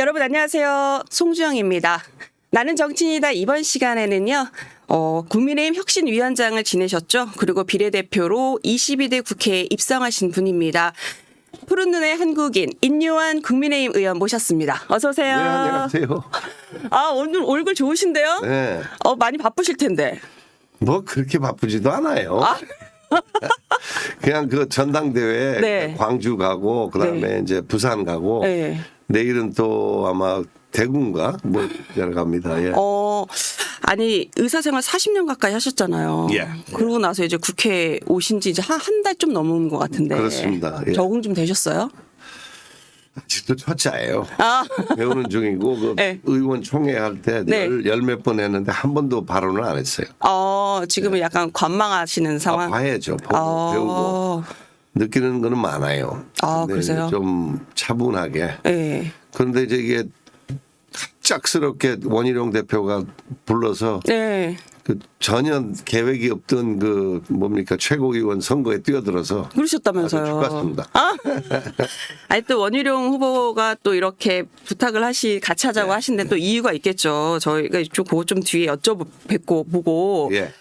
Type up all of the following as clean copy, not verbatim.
여러분 안녕하세요. 송주영입니다. 나는 정치인이다. 이번 시간에는요. 국민의힘 혁신위원장을 지내셨죠. 그리고 비례대표로 22대 국회에 입성하신 분입니다. 푸른 눈의 한국인 인요한 국민의힘 의원 모셨습니다. 어서 오세요. 네, 안녕하세요. 오늘 얼굴 좋으신데요? 네. 많이 바쁘실 텐데. 뭐 그렇게 바쁘지도 않아요. 그냥 그 전당대회 네. 광주 가고 그다음에 네. 이제 부산 가고 네. 내일은 또 아마 대구인가 뭐 내려갑니다. 예. 아니 의사생활 40년 가까이 하셨잖아요. 예. 그러고 나서 이제 국회 오신 지 이제 한 달 좀 넘은 것 같은데. 그렇습니다. 예. 적응 좀 되셨어요? 아직도 초짜예요. 아. 배우는 중이고 그 네. 의원 총회 할 때 네. 열 몇 번 했는데 한 번도 발언을 안 했어요. 지금은 약간 관망하시는 상황. 봐야죠. 보고 배우고 느끼는 거는 많아요. 근데 그러세요? 좀 차분하게. 네. 그런데 이제 이게 갑작스럽게 원희룡 대표가 불러서 네. 그 전혀 계획이 없던 그 뭡니까 최고위원 선거에 뛰어들어서 그러셨다면서요. 아주 축하습니다. 아니 또 원희룡 후보가 또 이렇게 부탁을 같이 하자고 하신데 또 이유가 있겠죠. 저희가 좀 그거 좀 뒤에 여쭤뵙고 보고 예.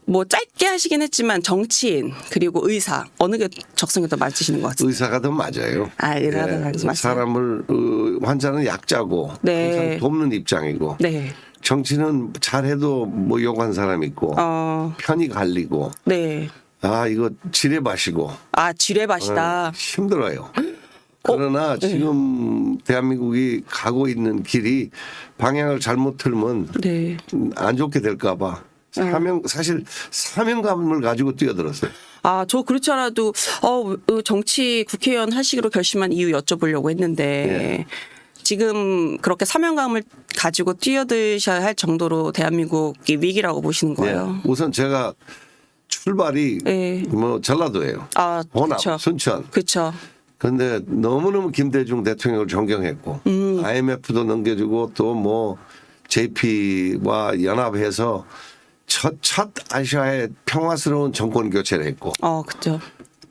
뭐 짧게 하시긴 했지만 정치인 그리고 의사 어느 게 적성에 더 맞으시는 것 같습니다. 의사가 더 맞아요. 의사가 더 맞아요. 사람을 환자는 약자고 네. 항상 돕는 입장이고 네. 정치는 잘해도 뭐 욕한 사람 있고 편이 갈리고 네. 이거 지뢰밭이고 지뢰밭이다. 힘들어요. 그러나 지금 대한민국이 가고 있는 길이 방향을 잘못 틀면 네. 안 좋게 될까 봐 사실 사명감을 가지고 뛰어들었어요. 저 그렇지 않아도 정치 국회의원 하시기로 결심한 이유 여쭤보려고 했는데 지금 그렇게 사명감을 가지고 뛰어드셔야 할 정도로 대한민국이 위기라고 보시는 거예요? 우선 제가 출발이 뭐 전라도예요. 호남, 그쵸. 순천. 그렇죠. 그런데 너무너무 김대중 대통령을 존경했고 IMF도 넘겨주고 또 뭐 JP와 연합해서 첫 아시아의 평화스러운 정권 교체를 했고. 그렇죠.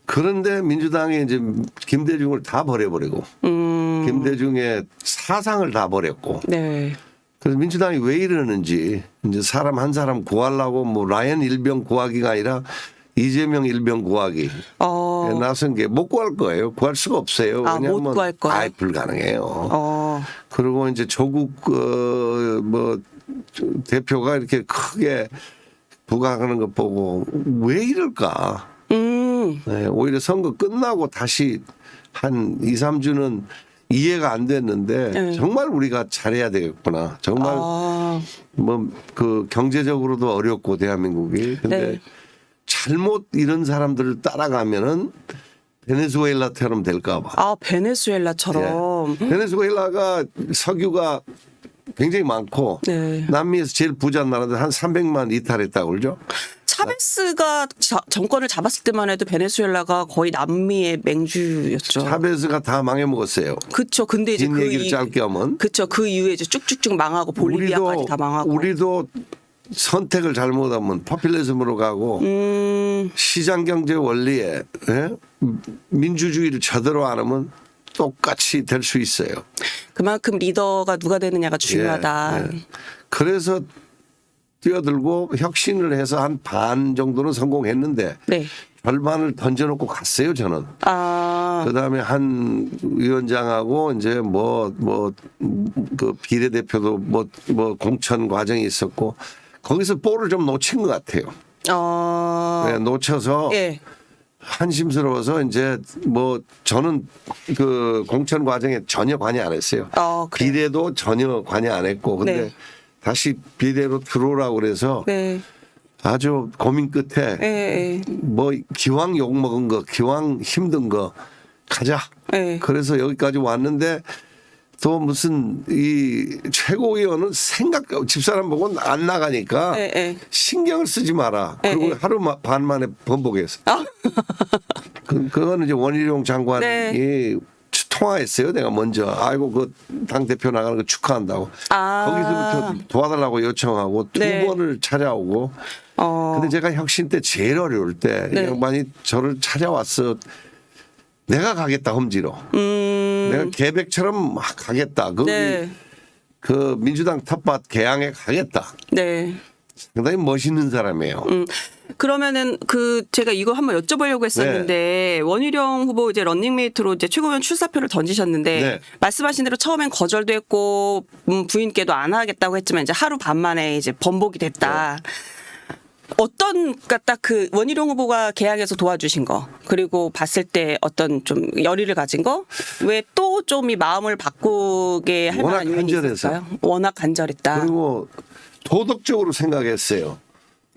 그런데 민주당이 이제 김대중을 다 버려버리고 김대중의 사상을 다 버렸고. 네. 그래서 민주당이 왜 이러는지 이제 사람 한 사람 구하려고 뭐 라이언 일병 구하기가 아니라 이재명 일병 구하기 나선 게 못 구할 거예요. 구할 수가 없어요. 왜냐하면 못 구할 거예요. 불가능해요. 그리고 이제 조국 뭐 대표가 이렇게 크게 부각하는 것 보고 왜 이럴까? 네, 오히려 선거 끝나고 다시 한 2, 3주는 이해가 안 됐는데 정말 우리가 잘해야 되겠구나. 정말 뭐 그 경제적으로도 어렵고 대한민국이 근데 잘못 이런 사람들을 따라가면은 베네수엘라처럼 될까 봐. 베네수엘라처럼. 베네수엘라가 석유가 굉장히 많고 남미에서 제일 부자인 나라인데 한 300만 이탈했다고 그러죠. 차베스가 정권을 잡았을 때만 해도 베네수엘라가 거의 남미의 맹주였죠. 차베스가 다 망해먹었어요. 그렇죠. 근데 이제 긴 얘기를 짧게 하면. 그렇죠. 그 이후에 이제 쭉쭉쭉 망하고 볼리비아까지 다 망하고. 우리도 선택을 잘못하면 포퓰리즘으로 가고 시장 경제 원리에 민주주의를 제대로 안 하면 똑같이 될 수 있어요. 그만큼 리더가 누가 되느냐가 중요하다. 그래서 뛰어들고 혁신을 해서 한 반 정도는 성공했는데 절반을 던져놓고 갔어요 저는. 그다음에 한 위원장하고 이제 그 비례대표도 뭐 공천 과정이 있었고 거기서 볼을 좀 놓친 것 같아요. 놓쳐서 한심스러워서 이제 뭐 저는 그 공천 과정에 전혀 관여 안 했어요. 비례도 전혀 관여 안 했고 근데 다시 비례로 들어오라고 그래서 아주 고민 끝에 뭐 기왕 욕 먹은 거 기왕 힘든 거 가자. 그래서 여기까지 왔는데 또 무슨 이 최고위원은 집사람 보고 안 나가니까 신경을 쓰지 마라. 그리고 하루 반 만에 번복했어. 그거는 이제 원희룡 장관이 통화했어요. 내가 먼저 그 당 대표 나가는 거 축하한다고. 거기서부터 도와달라고 요청하고 두 번을 찾아오고. 근데 제가 혁신 때 제일 어려울 때 이 양반이 저를 찾아왔어. 내가 가겠다 험지로. 내가 계백처럼 막 가겠다. 거기 네. 그 민주당 텃밭 개항에 가겠다. 네. 상당히 멋있는 사람이에요. 그러면은 제가 이거 한번 여쭤보려고 했었는데 원희룡 후보 이제 런닝메이트로 이제 최고위원 출사표를 던지셨는데 네. 말씀하신 대로 처음엔 거절도 했고 부인께도 안 하겠다고 했지만 이제 하루 반 만에 이제 번복이 됐다. 어떤 그러니까 딱 그 원희룡 후보가 개항에서 도와주신 거 그리고 봤을 때 어떤 좀 열의를 가진 거 왜 또 좀 이 마음을 바꾸게 할 워낙 만한 요인이 간절해서. 있을까요? 워낙 간절했다. 그리고 도덕적으로 생각했어요.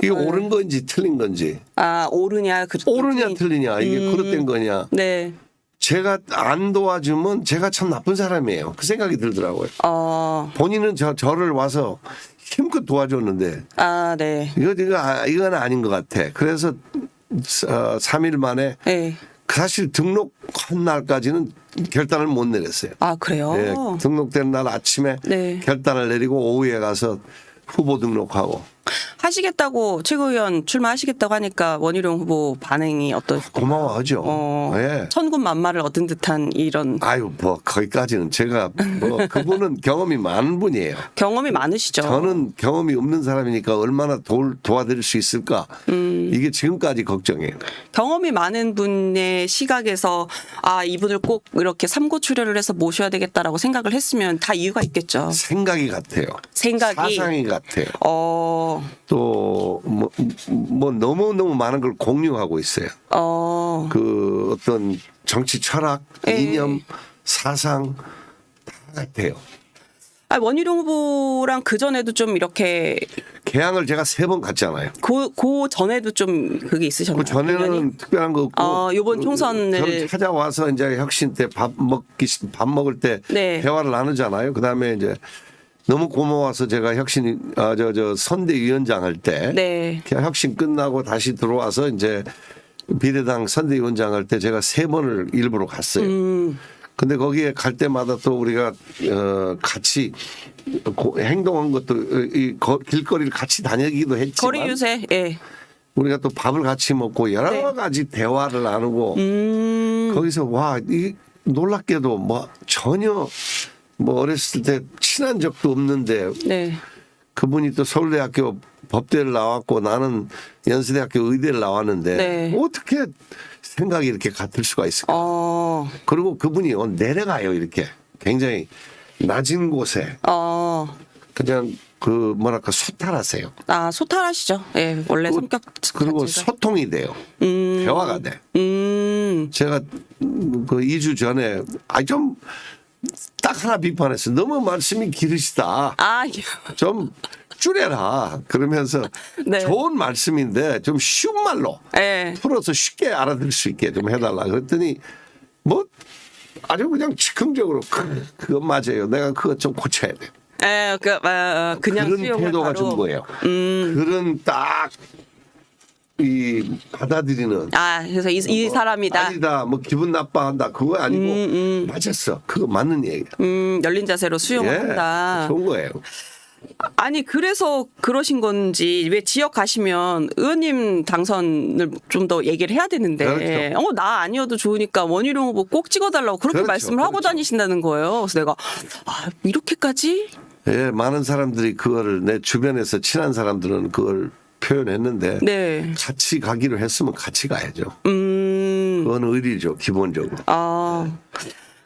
이게 옳은 건지 틀린 건지. 아 옳으냐 옳으냐 틀리냐 이게 그릇된 거냐. 네. 제가 안 도와주면 제가 참 나쁜 사람이에요. 그 생각이 들더라고요. 본인은 저를 와서 힘껏 도와줬는데 아, 네. 이건 아닌 것 같아. 그래서 3일 만에 네. 사실 등록한 날까지는 결단을 못 내렸어요. 아, 그래요? 네, 등록된 날 아침에 네. 결단을 내리고 오후에 가서 후보 등록하고. 하시겠다고 최고위원 출마하시겠다고 하니까 원희룡 후보 반응이 어떠세요? 고마워하죠. 네. 천군만마를 얻은 듯한 이런 아유 뭐 거기까지는 제가 뭐 그분은 경험이 많은 분이에요. 경험이 많으시죠. 저는 경험이 없는 사람이니까 얼마나 도와드릴 수 있을까. 이게 지금까지 걱정이에요. 경험이 많은 분의 시각에서 아 이분을 꼭 이렇게 삼고 출혈을 해서 모셔야 되겠다라고 생각을 했으면 다 이유가 있겠죠. 생각이 같아요. 생각이 사상이 같아요. 또 뭐 너무 많은 걸 공유하고 있어요. 그 어떤 정치 철학, 이념, 사상 다 같아요. 원희룡 후보랑 그 전에도 좀 이렇게 개항을 제가 3번 갔잖아요. 그 전에도 좀 그게 있으셨나요? 그 전에는 인연이? 특별한 거 없고. 요번 총선을 저를 찾아와서 이제 혁신 때 밥 먹을 때 네. 대화를 나누잖아요. 그다음에 이제 너무 고마워서 제가 혁신 선대위원장 할 때 네. 혁신 끝나고 다시 들어와서 이제 비례당 선대위원장 할 때 제가 3번을 일부러 갔어요. 근데 거기에 갈 때마다 또 우리가 같이 행동한 것도 길거리를 같이 다니기도 했지만 거리 유세. 예. 우리가 또 밥을 같이 먹고 여러 네. 가지 대화를 나누고 거기서 놀랍게도 뭐 전혀 뭐 어렸을 때 친한 적도 없는데 네. 그분이 또 서울대학교 법대를 나왔고 나는 연세대학교 의대를 나왔는데 네. 어떻게 생각이 이렇게 같을 수가 있을까? 그리고 그분이 내려가요 이렇게 굉장히 낮은 곳에 그냥 소탈하세요. 아 소탈하시죠. 예, 원래 성격 그리고 자체가. 소통이 돼요. 대화가 돼. 제가 그 2주 전에 좀 딱 하나 비판했어요. 너무 말씀이 길으시다. 좀 줄여라. 그러면서 네. 좋은 말씀인데 좀 쉬운 말로 네. 풀어서 쉽게 알아들을 수 있게 좀 해달라. 그랬더니 뭐 아주 그냥 즉흥적으로 그거 맞아요. 내가 그거 좀 고쳐야 돼. 그냥 그런 수용을 태도가 바로. 준 거예요. 그런 딱 받아들이는. 그래서 이 사람이다. 아니다. 뭐 기분 나빠한다. 그거 아니고 맞았어. 그거 맞는 얘기야. 열린 자세로 수용을 한다. 좋은 거예요. 아니 그래서 그러신 건지 왜 지역 가시면 의원님 당선을 좀 더 얘기를 해야 되는데 그렇죠. 나 아니어도 좋으니까 원희룡 후보 꼭 찍어달라고 그렇게 그렇죠. 말씀을 하고 다니신다는 거예요. 그래서 내가 이렇게까지? 예, 많은 사람들이 그거를 내 주변에서 친한 사람들은 그걸 표현했는데 네. 같이 가기로 했으면 같이 가야죠. 그건 의리죠, 기본적으로.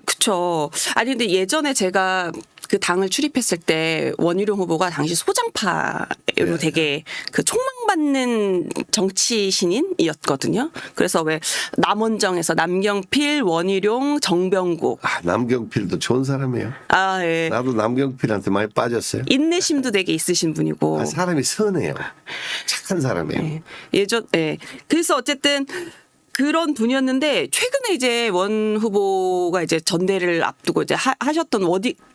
그쵸. 아니 근데 예전에 제가 그 당을 출입했을 때 원희룡 후보가 당시 소장파로 되게 그 총망받는 정치 신인이었거든요. 그래서 왜 남원정에서 남경필, 원희룡, 정병국. 남경필도 좋은 사람이에요. 예. 나도 남경필한테 많이 빠졌어요. 인내심도 되게 있으신 분이고. 사람이 선해요. 착한 사람이에요. 그래서 어쨌든 그런 분이었는데 최근에 이제 원 후보가 이제 전대를 앞두고 이제 하셨던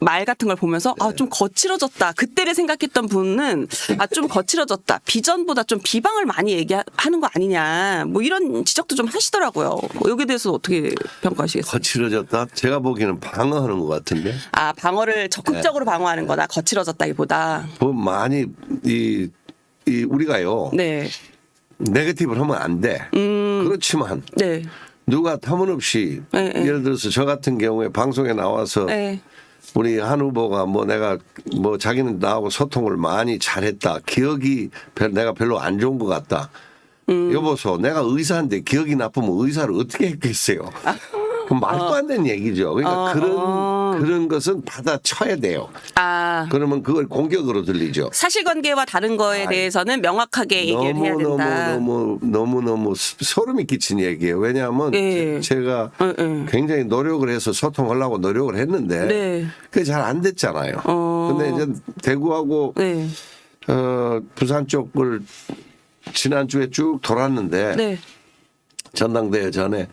말 같은 걸 보면서 좀 거칠어졌다. 그때를 생각했던 분은 좀 거칠어졌다. 비전보다 좀 비방을 많이 얘기하는 거 아니냐. 뭐 이런 지적도 좀 하시더라고요. 여기에 대해서 어떻게 평가하시겠어요? 거칠어졌다? 제가 보기에는 방어하는 것 같은데. 방어를 적극적으로 방어하는 거다. 거칠어졌다기보다. 많이 우리가요. 네. 네거티브를 하면 안 돼. 그렇지만 네. 누가 터무니없이 네, 네. 예를 들어서 저 같은 경우에 방송에 나와서 네. 우리 한 후보가 뭐 내가 뭐 자기는 나하고 소통을 많이 잘했다. 기억이 내가 별로 안 좋은 것 같다. 여보소, 내가 의사인데 기억이 나쁘면 의사를 어떻게 했겠어요? 그럼 말도 안 되는 얘기죠. 그러니까 그런 것은 받아쳐야 돼요. 아. 그러면 그걸 공격으로 들리죠. 사실관계와 다른 거에 대해서는 명확하게 얘기를 해야 된다. 너무 소름이 끼친 얘기예요. 왜냐하면 네. 제가 굉장히 노력을 해서 소통하려고 노력을 했는데 네. 그게 잘 안 됐잖아요. 근데 이제 대구하고 네. 부산 쪽을 지난주에 쭉 돌았는데 네. 전당대회 전에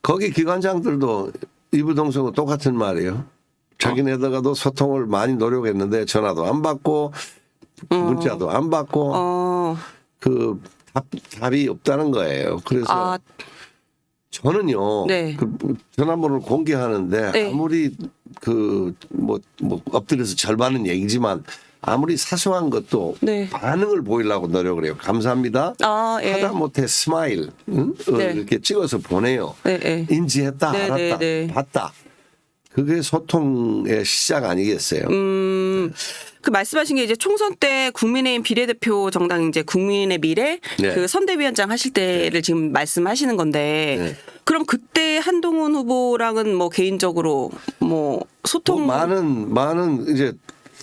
거기 기관장들도 이부동성은 똑같은 말이에요. 자기네들과도 소통을 많이 노력했는데 전화도 안 받고 문자도 안 받고 그 답이 없다는 거예요. 그래서 아. 저는요. 네. 그 전화번호를 공개하는데 네. 아무리 그 뭐 엎드려서 절반은 얘기지만 아무리 사소한 것도 네. 반응을 보이려고 노력을 해요. 감사합니다. 아, 예. 하다못해 스마일 네. 이렇게 찍어서 보내요. 네, 네. 인지했다, 네, 알았다, 네, 네. 봤다. 그게 소통의 시작 아니겠어요? 그 말씀하신 게 이제 총선 때 국민의힘 비례대표 정당 이제 국민의 미래 네. 그 선대위원장 하실 때를 지금 말씀하시는 건데 네. 그럼 그때 한동훈 후보랑은 뭐 개인적으로 뭐 소통 많은 이제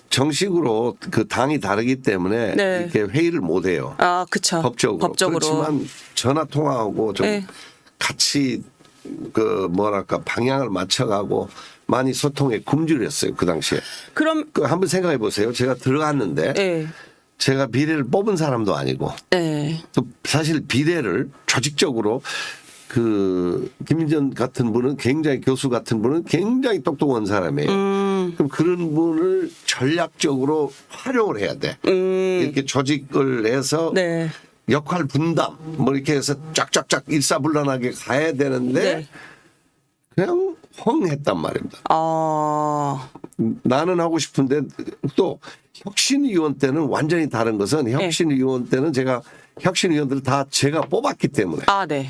정식으로 그 당이 다르기 때문에 네. 이렇게 회의를 못 해요. 아, 그쵸. 법적으로. 그렇지만 전화 통화하고 좀 네. 같이 그 뭐랄까 방향을 맞춰가고 많이 소통에 굶주렸어요 그 당시에. 그럼 그 한번 생각해 보세요. 제가 들어갔는데 네. 제가 비례를 뽑은 사람도 아니고 네. 또 사실 비례를 조직적으로 그 김인전 같은 분은 굉장히 교수 같은 분은 굉장히 똑똑한 사람이에요. 그럼 그런 분을 전략적으로 활용을 해야 돼. 이렇게 조직을 해서 네. 역할 분담 뭐 이렇게 해서 쫙쫙쫙 일사불란하게 가야 되는데 네. 그냥 헝 했단 말입니다. 나는 하고 싶은데 또 혁신위원 때는 완전히 다른 것은 혁신위원 때는 제가 혁신위원들을 다 제가 뽑았기 때문에 아, 네.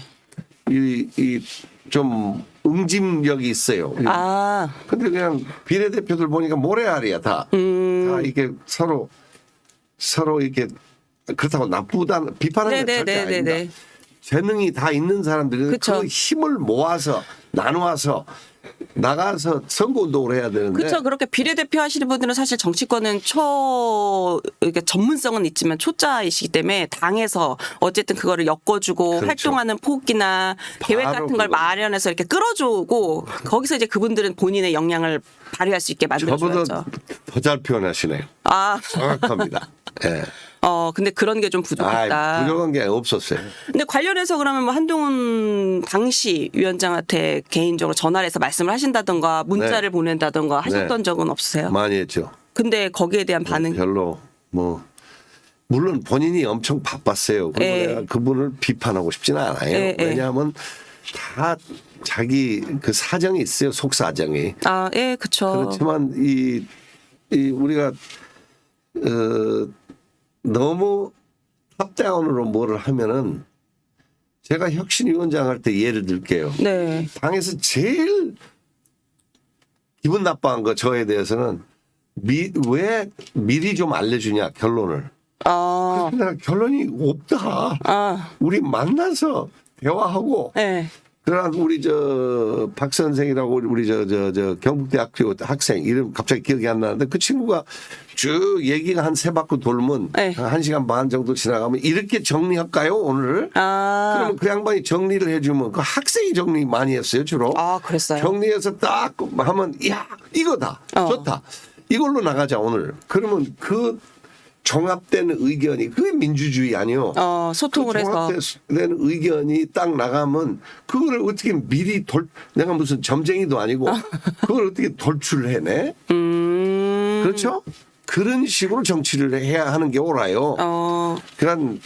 이 좀 응집력이 있어요. 아. 근데 그냥 비례대표들 보니까 모래알이야 다. 다 이게 서로 이렇게 그렇다고 나쁘다는 비판하는 건 절대 아닙니다. 재능이 다 있는 사람들이 그쵸. 그 힘을 모아서 나누어서 나가서 선거운동을 해야 되는데 그렇죠. 그렇게 비례대표 하시는 분들은 사실 정치권은 이렇게 전문성은 있지만 초짜이시기 때문에 당에서 어쨌든 그거를 엮어주고 그렇죠. 활동하는 폭이나 계획 같은 걸 그거. 마련해서 이렇게 끌어주고 거기서 이제 그분들은 본인의 역량을 발휘할 수 있게 만들어줘야죠. 저보다 더 잘 표현하시네요. 아. 정확합니다. 예. 근데 그런 게 좀 부족했다. 부족한 게 없었어요. 근데 관련해서 그러면 뭐 한동훈 당시 위원장한테 개인적으로 전화를 해서 말씀을 하신다던가 문자를 보낸다던가 하셨던 적은 없으세요? 많이 했죠. 근데 거기에 대한 반응 별로 뭐 물론 본인이 엄청 바빴어요. 그리고 예. 내가 그분을 비판하고 싶지는 않아요. 예, 예. 왜냐하면 다 자기 그 사정이 있어요. 속 사정이. 아, 예, 그렇죠. 그렇지만 이 우리가 너무 탑다운으로 뭐를 하면은 제가 혁신위원장 할 때 예를 들게요. 네. 당에서 제일 기분 나빠한 거 저에 대해서는 왜 미리 좀 알려주냐 결론을. 아, 그래서 내가 결론이 없다. 아, 우리 만나서 대화하고 네. 그러나 우리 박 선생이라고 우리 경북대학교 학생 이름 갑자기 기억이 안 나는데 그 친구가 쭉 얘기가 한 세 바퀴 돌면 네. 한 1시간 반 정도 지나가면 이렇게 정리할까요 오늘? 아, 그러면 그 양반이 정리를 해주면 그 학생이 정리 많이 했어요 주로. 아, 그랬어요. 정리해서 딱 하면 야 이거다 좋다 이걸로 나가자 오늘. 그러면 그 종합된 의견이 그게 민주주의 아니요. 소통을 해서. 종합된 의견이 딱 나가면 그거를 어떻게 미리 내가 무슨 점쟁이도 아니고 그걸 어떻게 돌출해내? 그렇죠? 그런 식으로 정치를 해야 하는 게 옳아요. 그러니까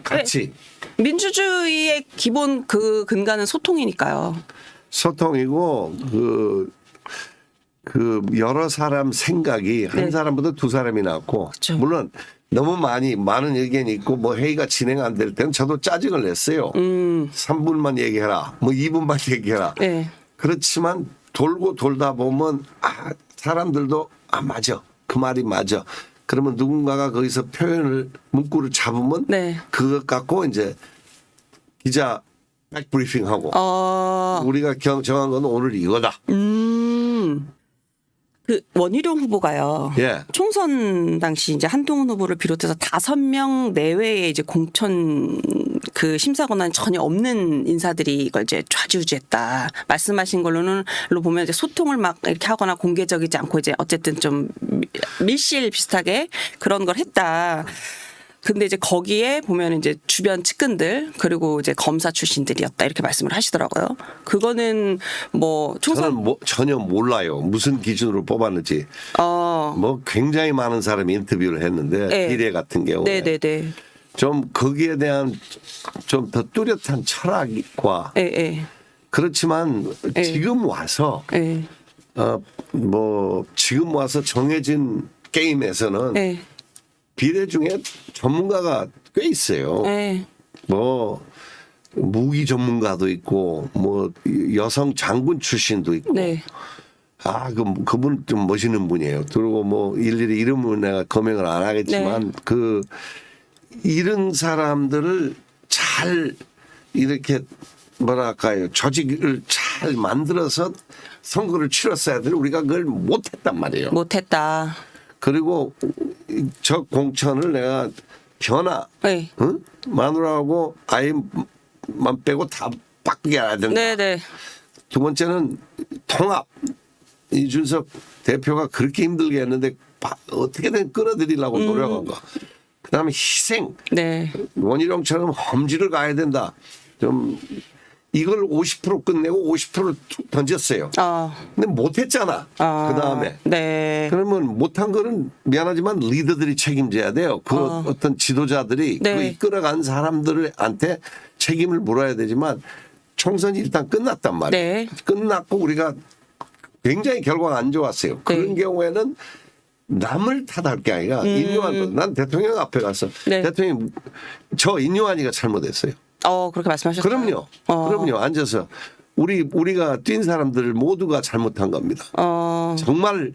같이 민주주의의 기본 그 근간은 소통이니까요. 소통이고 그 여러 사람 생각이 한 사람보다 두 사람이 낫고 그쵸. 물론 너무 많은 의견이 있고 뭐 회의가 진행 안 될 때는 저도 짜증을 냈어요. 3분만 얘기해라. 뭐 2분만 얘기해라. 네. 그렇지만 돌고 돌다 보면 사람들도 맞아. 그 말이 맞아. 그러면 누군가가 거기서 문구를 잡으면 네. 그것 갖고 이제 기자 백브리핑하고 우리가 정한 건 오늘 이거다. 그 원희룡 후보가요. 예. 총선 당시 이제 한동훈 후보를 비롯해서 5명 내외의 이제 공천 그 심사 권한이 전혀 없는 인사들이 이걸 이제 좌지우지했다. 말씀하신 걸로는 보면 이제 소통을 막 이렇게 하거나 공개적이지 않고 이제 어쨌든 좀 밀실 비슷하게 그런 걸 했다. 근데 이제 거기에 보면 이제 주변 측근들 그리고 이제 검사 출신들이었다 이렇게 말씀을 하시더라고요. 그거는 뭐 총선 저는 전혀 몰라요. 무슨 기준으로 뽑았는지. 뭐 굉장히 많은 사람이 인터뷰를 했는데 네. 비례 같은 경우에 네네네. 좀 거기에 대한 좀 더 뚜렷한 철학과 그렇지만 지금 와서 뭐 지금 와서 정해진 게임에서는 비례 중에 전문가가 꽤 있어요. 뭐 무기 전문가도 있고 뭐 여성 장군 출신도 있고. 그분 좀 멋있는 분이에요. 그리고 뭐 일일이 이름은 내가 검색을 안 하겠지만 이런 사람들을 잘 이렇게 뭐랄까요 조직을 잘 만들어서 선거를 치렀어야 되는데 우리가 그걸 못했단 말이에요. 못했다. 그리고 저 공천을 내가 변화, 응? 마누라하고 아이만 빼고 다 바꾸게 해야 된다. 두 번째는 통합. 이준석 대표가 그렇게 힘들게 했는데 어떻게든 끌어들이려고 노력한 거. 그다음에 희생. 원희룡처럼 험지를 가야 된다. 좀 이걸 50% 끝내고 50%를 던졌어요. 근데 못했잖아. 그다음에. 그러면 못한 거는 미안하지만 리더들이 책임져야 돼요. 그 어떤 지도자들이 그 이끌어간 사람들한테 책임을 물어야 되지만 총선이 일단 끝났단 말이에요. 끝났고 우리가 굉장히 결과가 안 좋았어요. 그런 경우에는 남을 탓할 게 아니라 인요한 난 대통령 앞에 가서 대통령 저 인요한이가 잘못했어요. 그렇게 말씀하셨어요. 그럼요. 앉아서 우리가 뛴 사람들 모두가 잘못한 겁니다. 정말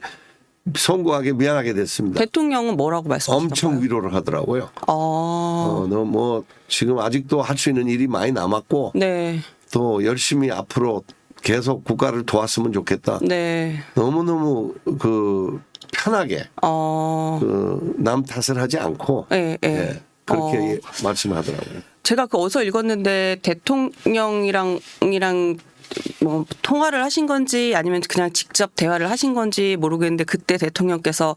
송구하게 미안하게 됐습니다. 대통령은 뭐라고 말씀하셨어요? 엄청 위로를 하더라고요. 너 뭐 지금 아직도 할 수 있는 일이 많이 남았고 또 열심히 앞으로 계속 국가를 도왔으면 좋겠다. 너무너무 편하게 남 탓을 하지 않고 그렇게 말씀하더라고요. 제가 어디서 읽었는데 대통령이랑 뭐 통화를 하신 건지 아니면 그냥 직접 대화를 하신 건지 모르겠는데 그때 대통령께서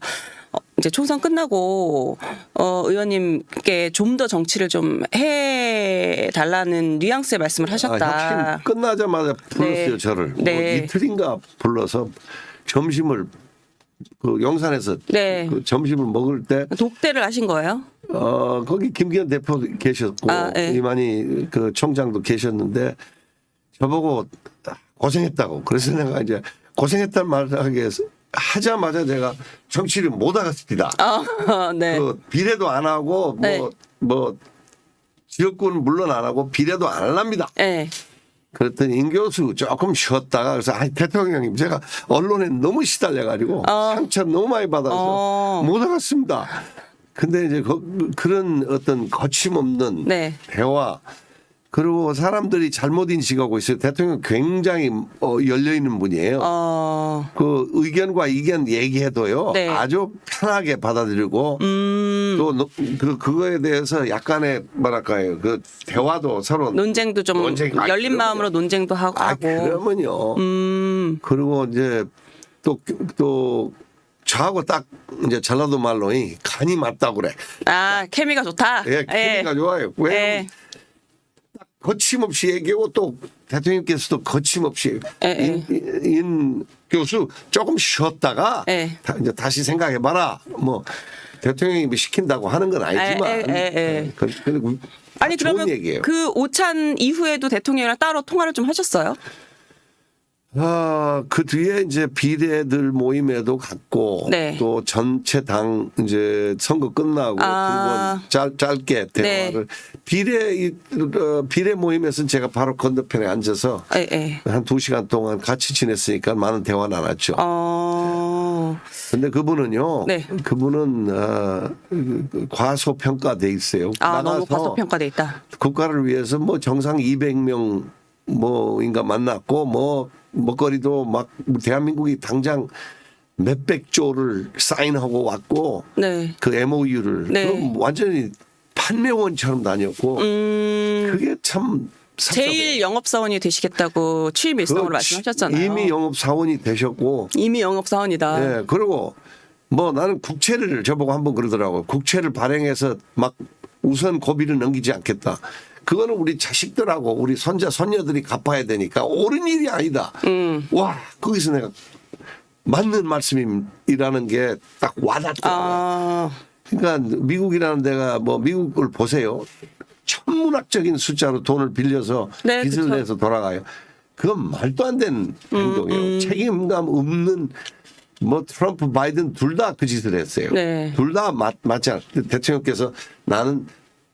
이제 총선 끝나고 의원님께 좀 더 정치를 좀 해달라는 뉘앙스의 말씀을 하셨다. 혁신 끝나자마자 불렀어요. 저를. 뭐 이틀인가 불러서 점심을 그 용산에서 그 점심을 먹을 때 독대를 하신 거예요? 거기 김기현 대표 계셨고 이만희 그 총장도 계셨는데 저보고 고생했다고. 그래서 내가 이제 고생했다는 말을 하기 위해서 하자마자 제가 정치를 못 하겠습니다. 그 비례도 안 하고 뭐 지역구는 물론 안 하고 비례도 안 할랍니다. 그랬더니 임교수 조금 쉬었다가 그래서 대통령님 제가 언론에 너무 시달려가지고 상처 너무 많이 받아서 못 하겠습니다. 근데 이제 그런 어떤 거침없는 대화 그리고 사람들이 잘못 인식하고 있어요. 대통령 굉장히 열려 있는 분이에요. 그 의견과 이견 얘기해도요. 아주 편하게 받아들이고 또 그거에 대해서 약간의 뭐랄까요. 그 대화도 서로 논쟁도 좀 열린 마음으로 논쟁도 하고. 그러면요. 그리고 이제 또 저하고 딱 이제 전라도 말로 간이 맞다고 그래. 케미가 좋다. 케미가 좋아요. 왜? 거침없이 얘기하고 또 대통령께서도 거침없이 인 교수 조금 쉬었다가 이제 다시 생각해봐라. 뭐 대통령이 뭐 시킨다고 하는 건 아니지만 아니 그러면 얘기예요. 그 오찬 이후에도 대통령이랑 따로 통화를 좀 하셨어요? 그 뒤에 이제 비례들 모임에도 갔고 네. 또 전체 당 이제 선거 끝나고 두 번 짧게 대화를 비례 모임에서는 제가 바로 건너편에 앉아서 한 2시간 동안 같이 지냈으니까 많은 대화 나눴죠. 근데 그분은요. 네. 그분은 과소평가돼 있어요. 너무 과소평가돼 있다. 국가를 위해서 뭐 정상 200명 뭐인가 만났고 뭐 먹거리도 막 대한민국이 당장 몇백 조를 사인하고 왔고 그 MOU를 그럼 완전히 판매원처럼 다녔고 그게 참 제일 영업사원이 되시겠다고 취임 일성으로 말씀하셨잖아요. 이미 영업사원이 되셨고 이미 영업사원이다. 네, 그리고 뭐 나는 국채를 저보고 한번 그러더라고요. 국채를 발행해서 막 우선 고비를 넘기지 않겠다. 그거는 우리 자식들하고 우리 손자 손녀들이 갚아야 되니까 옳은 일이 아니다. 와 거기서 내가 맞는 말씀이라는 게 딱 와닿더라고요. 그러니까 미국이라는 데가 뭐 미국을 보세요. 천문학적인 숫자로 돈을 빌려서 빚을 내서 돌아가요. 그건 말도 안 되는 행동이에요. 책임감 없는 뭐 트럼프 바이든 둘 다 그 짓을 했어요. 둘 다 맞지 않아요. 대통령께서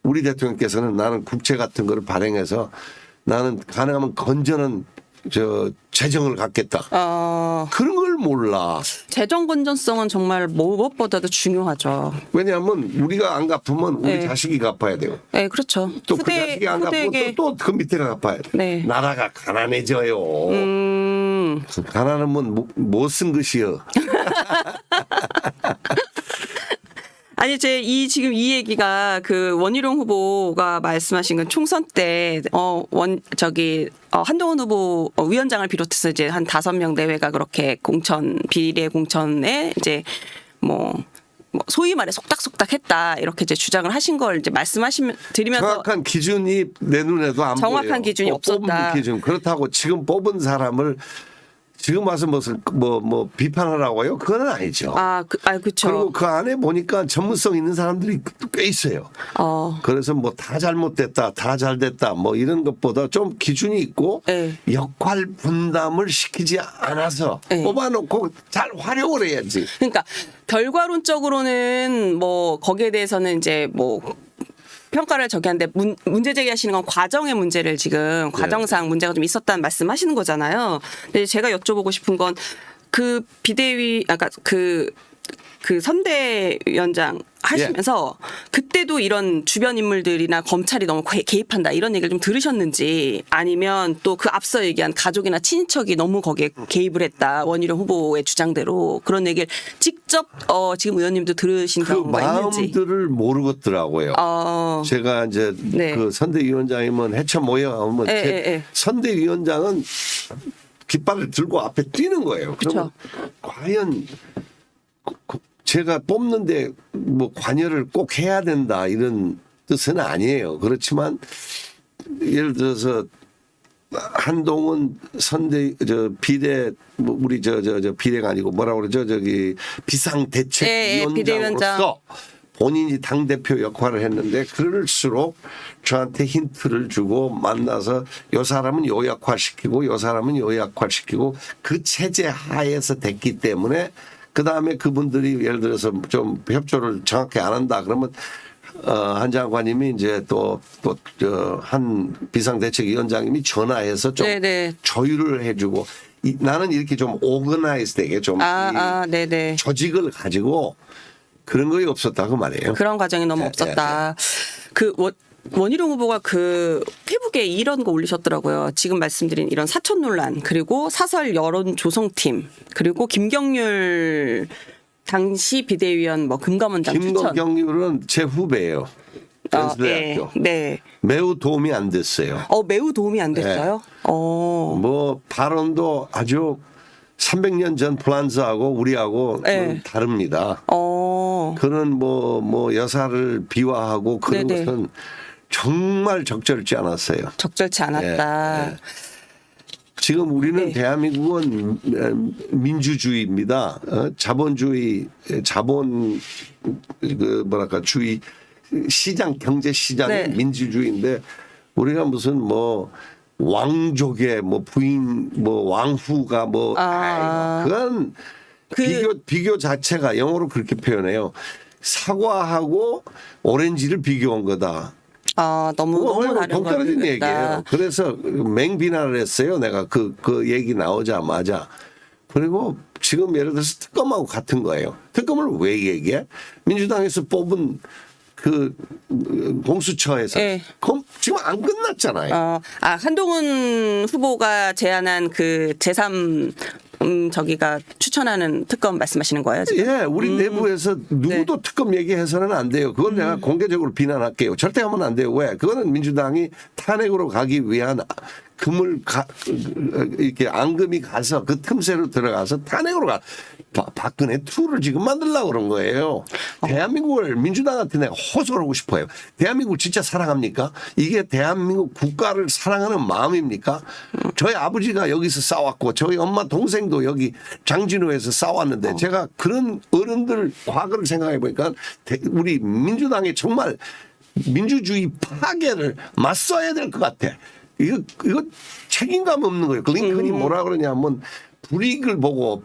우리 대통령께서는 나는 국채 같은 거를 발행해서 나는 가능하면 건전한 재정을 갖겠다. 그런 걸 몰라. 재정 건전성은 정말 무엇보다도 중요하죠. 왜냐하면 우리가 안 갚으면 우리 자식이 갚아야 돼요. 네, 그렇죠. 또 그 자식이 안 갚으면 또 그 밑에가 갚아야 돼. 나라가 가난해져요. 가난하면 못 쓴 것이요. 아니, 지금 이 얘기가 그 원희룡 후보가 말씀하신 건 총선 때, 한동훈 후보 위원장을 비롯해서 이제 한 5명 내외가 그렇게 비례 공천에 이제 소위 말해 속닥속닥 했다. 이렇게 이제 주장을 하신 걸 이제 드리면서. 정확한 기준이 내 눈에도 안 보여요. 정확한 기준이 없었다. 뽑은 기준. 그렇다고 지금 뽑은 사람을 지금 와서 무슨 비판하라고요? 그건 아니죠. 그렇죠. 그리고 그 안에 보니까 전문성 있는 사람들이 꽤 있어요. 그래서 뭐 다 잘못됐다, 다 잘됐다, 뭐 이런 것보다 좀 기준이 있고 역할 분담을 시키지 않아서 뽑아놓고 잘 활용을 해야지. 그러니까 결과론적으로는 거기에 대해서는 이제 평가를 하는데 문제 제기하시는 건 과정의 문제를 지금 과정상 문제가 좀 있었다는 말씀하시는 거잖아요. 근데 제가 여쭤보고 싶은 건 그 비대위 그 선대위원장 하시면서 그때도 이런 주변 인물들이나 검찰이 너무 개입한다 이런 얘기를 좀 들으셨는지 아니면 또 그 앞서 얘기한 가족이나 친인척이 너무 거기에 개입을 했다 원희룡 후보의 주장대로 그런 얘기를 직접 지금 의원님도 들으신 경우가 있는지. 마음들을 모르겠더라고요. 제가 이제 그 선대위원장이면 해쳐 모여 선대위원장은 깃발을 들고 앞에 뛰는 거예요. 그럼 과연 제가 뽑는데 관여를 꼭 해야 된다 이런 뜻은 아니에요. 그렇지만 예를 들어서 한동훈 비대 우리 비대가 아니고 뭐라고 그러죠? 비상대책위원장으로서 본인이 당대표 역할을 했는데 그럴수록 저한테 힌트를 주고 만나서 요 사람은 요 역할 시키고 요 사람은 요 역할 시키고 그 체제 하에서 됐기 때문에 그다음에 그분들이 예를 들어서 좀 협조를 정확히 안 한다 그러면 한 장관님이 이제 또 한 비상대책위원장님이 전화해서 좀 조율을 해주고 나는 이렇게 좀 오거나이즈되게 좀 조직을 가지고 그런 거이 없었다 그 말이에요. 그런 과정이 너무 없었다. 원희룡 후보가 페북에 이런 거 올리셨더라고요. 지금 말씀드린 이런 사촌 논란 그리고 사설 여론 조성팀 그리고 김경률 당시 비대위원 금감원장 추천. 김경률은 제 후배예요. 연수대학교. 매우 도움이 안 됐어요. 매우 도움이 안 됐어요? 발언도 아주 300년 전 프랑스하고 우리하고 다릅니다. 그런 여사를 비화하고 그런 것은 정말 적절치 않았어요. 적절치 않았다. 지금 우리는 대한민국은 민주주의입니다. 자본주의, 시장 경제 시장이 민주주의인데 우리가 무슨 왕족의 뭐 부인 뭐 왕후가 뭐 그건 비교 자체가 영어로 그렇게 표현해요. 사과하고 오렌지를 비교한 거다. 너무 다른 동떨어진 얘기예요. 그래서 맹비난을 했어요. 내가 그 얘기 나오자마자. 그리고 지금 예를 들어서 특검하고 같은 거예요. 특검을 왜 얘기해? 민주당에서 뽑은 그 공수처에서 네. 그럼 지금 안 끝났잖아요. 한동훈 후보가 제안한 그 제3 저기가 추천하는 특검 말씀하시는 거예요, 지금? 예, 우리 내부에서 누구도 네. 특검 얘기해서는 안 돼요. 그건 내가 공개적으로 비난할게요. 절대 하면 안 돼요. 왜? 그거는 민주당이 탄핵으로 가기 위한 이렇게 앙금이 가서 그 틈새로 들어가서 탄핵으로 박근혜 2를 지금 만들려고 그런 거예요. 대한민국을 민주당한테 내가 호소를 하고 싶어요. 대한민국을 진짜 사랑합니까? 이게 대한민국 국가를 사랑하는 마음입니까? 저희 아버지가 여기서 싸웠고 저희 엄마 동생도 여기 장진호에서 싸웠는데 제가 그런 어른들 과거를 생각해 보니까 우리 민주당이 정말 민주주의 파괴를 맞서야 될 것 같아. 이거 책임감 없는 거예요. 링컨이 뭐라 그러냐면 불이익을 보고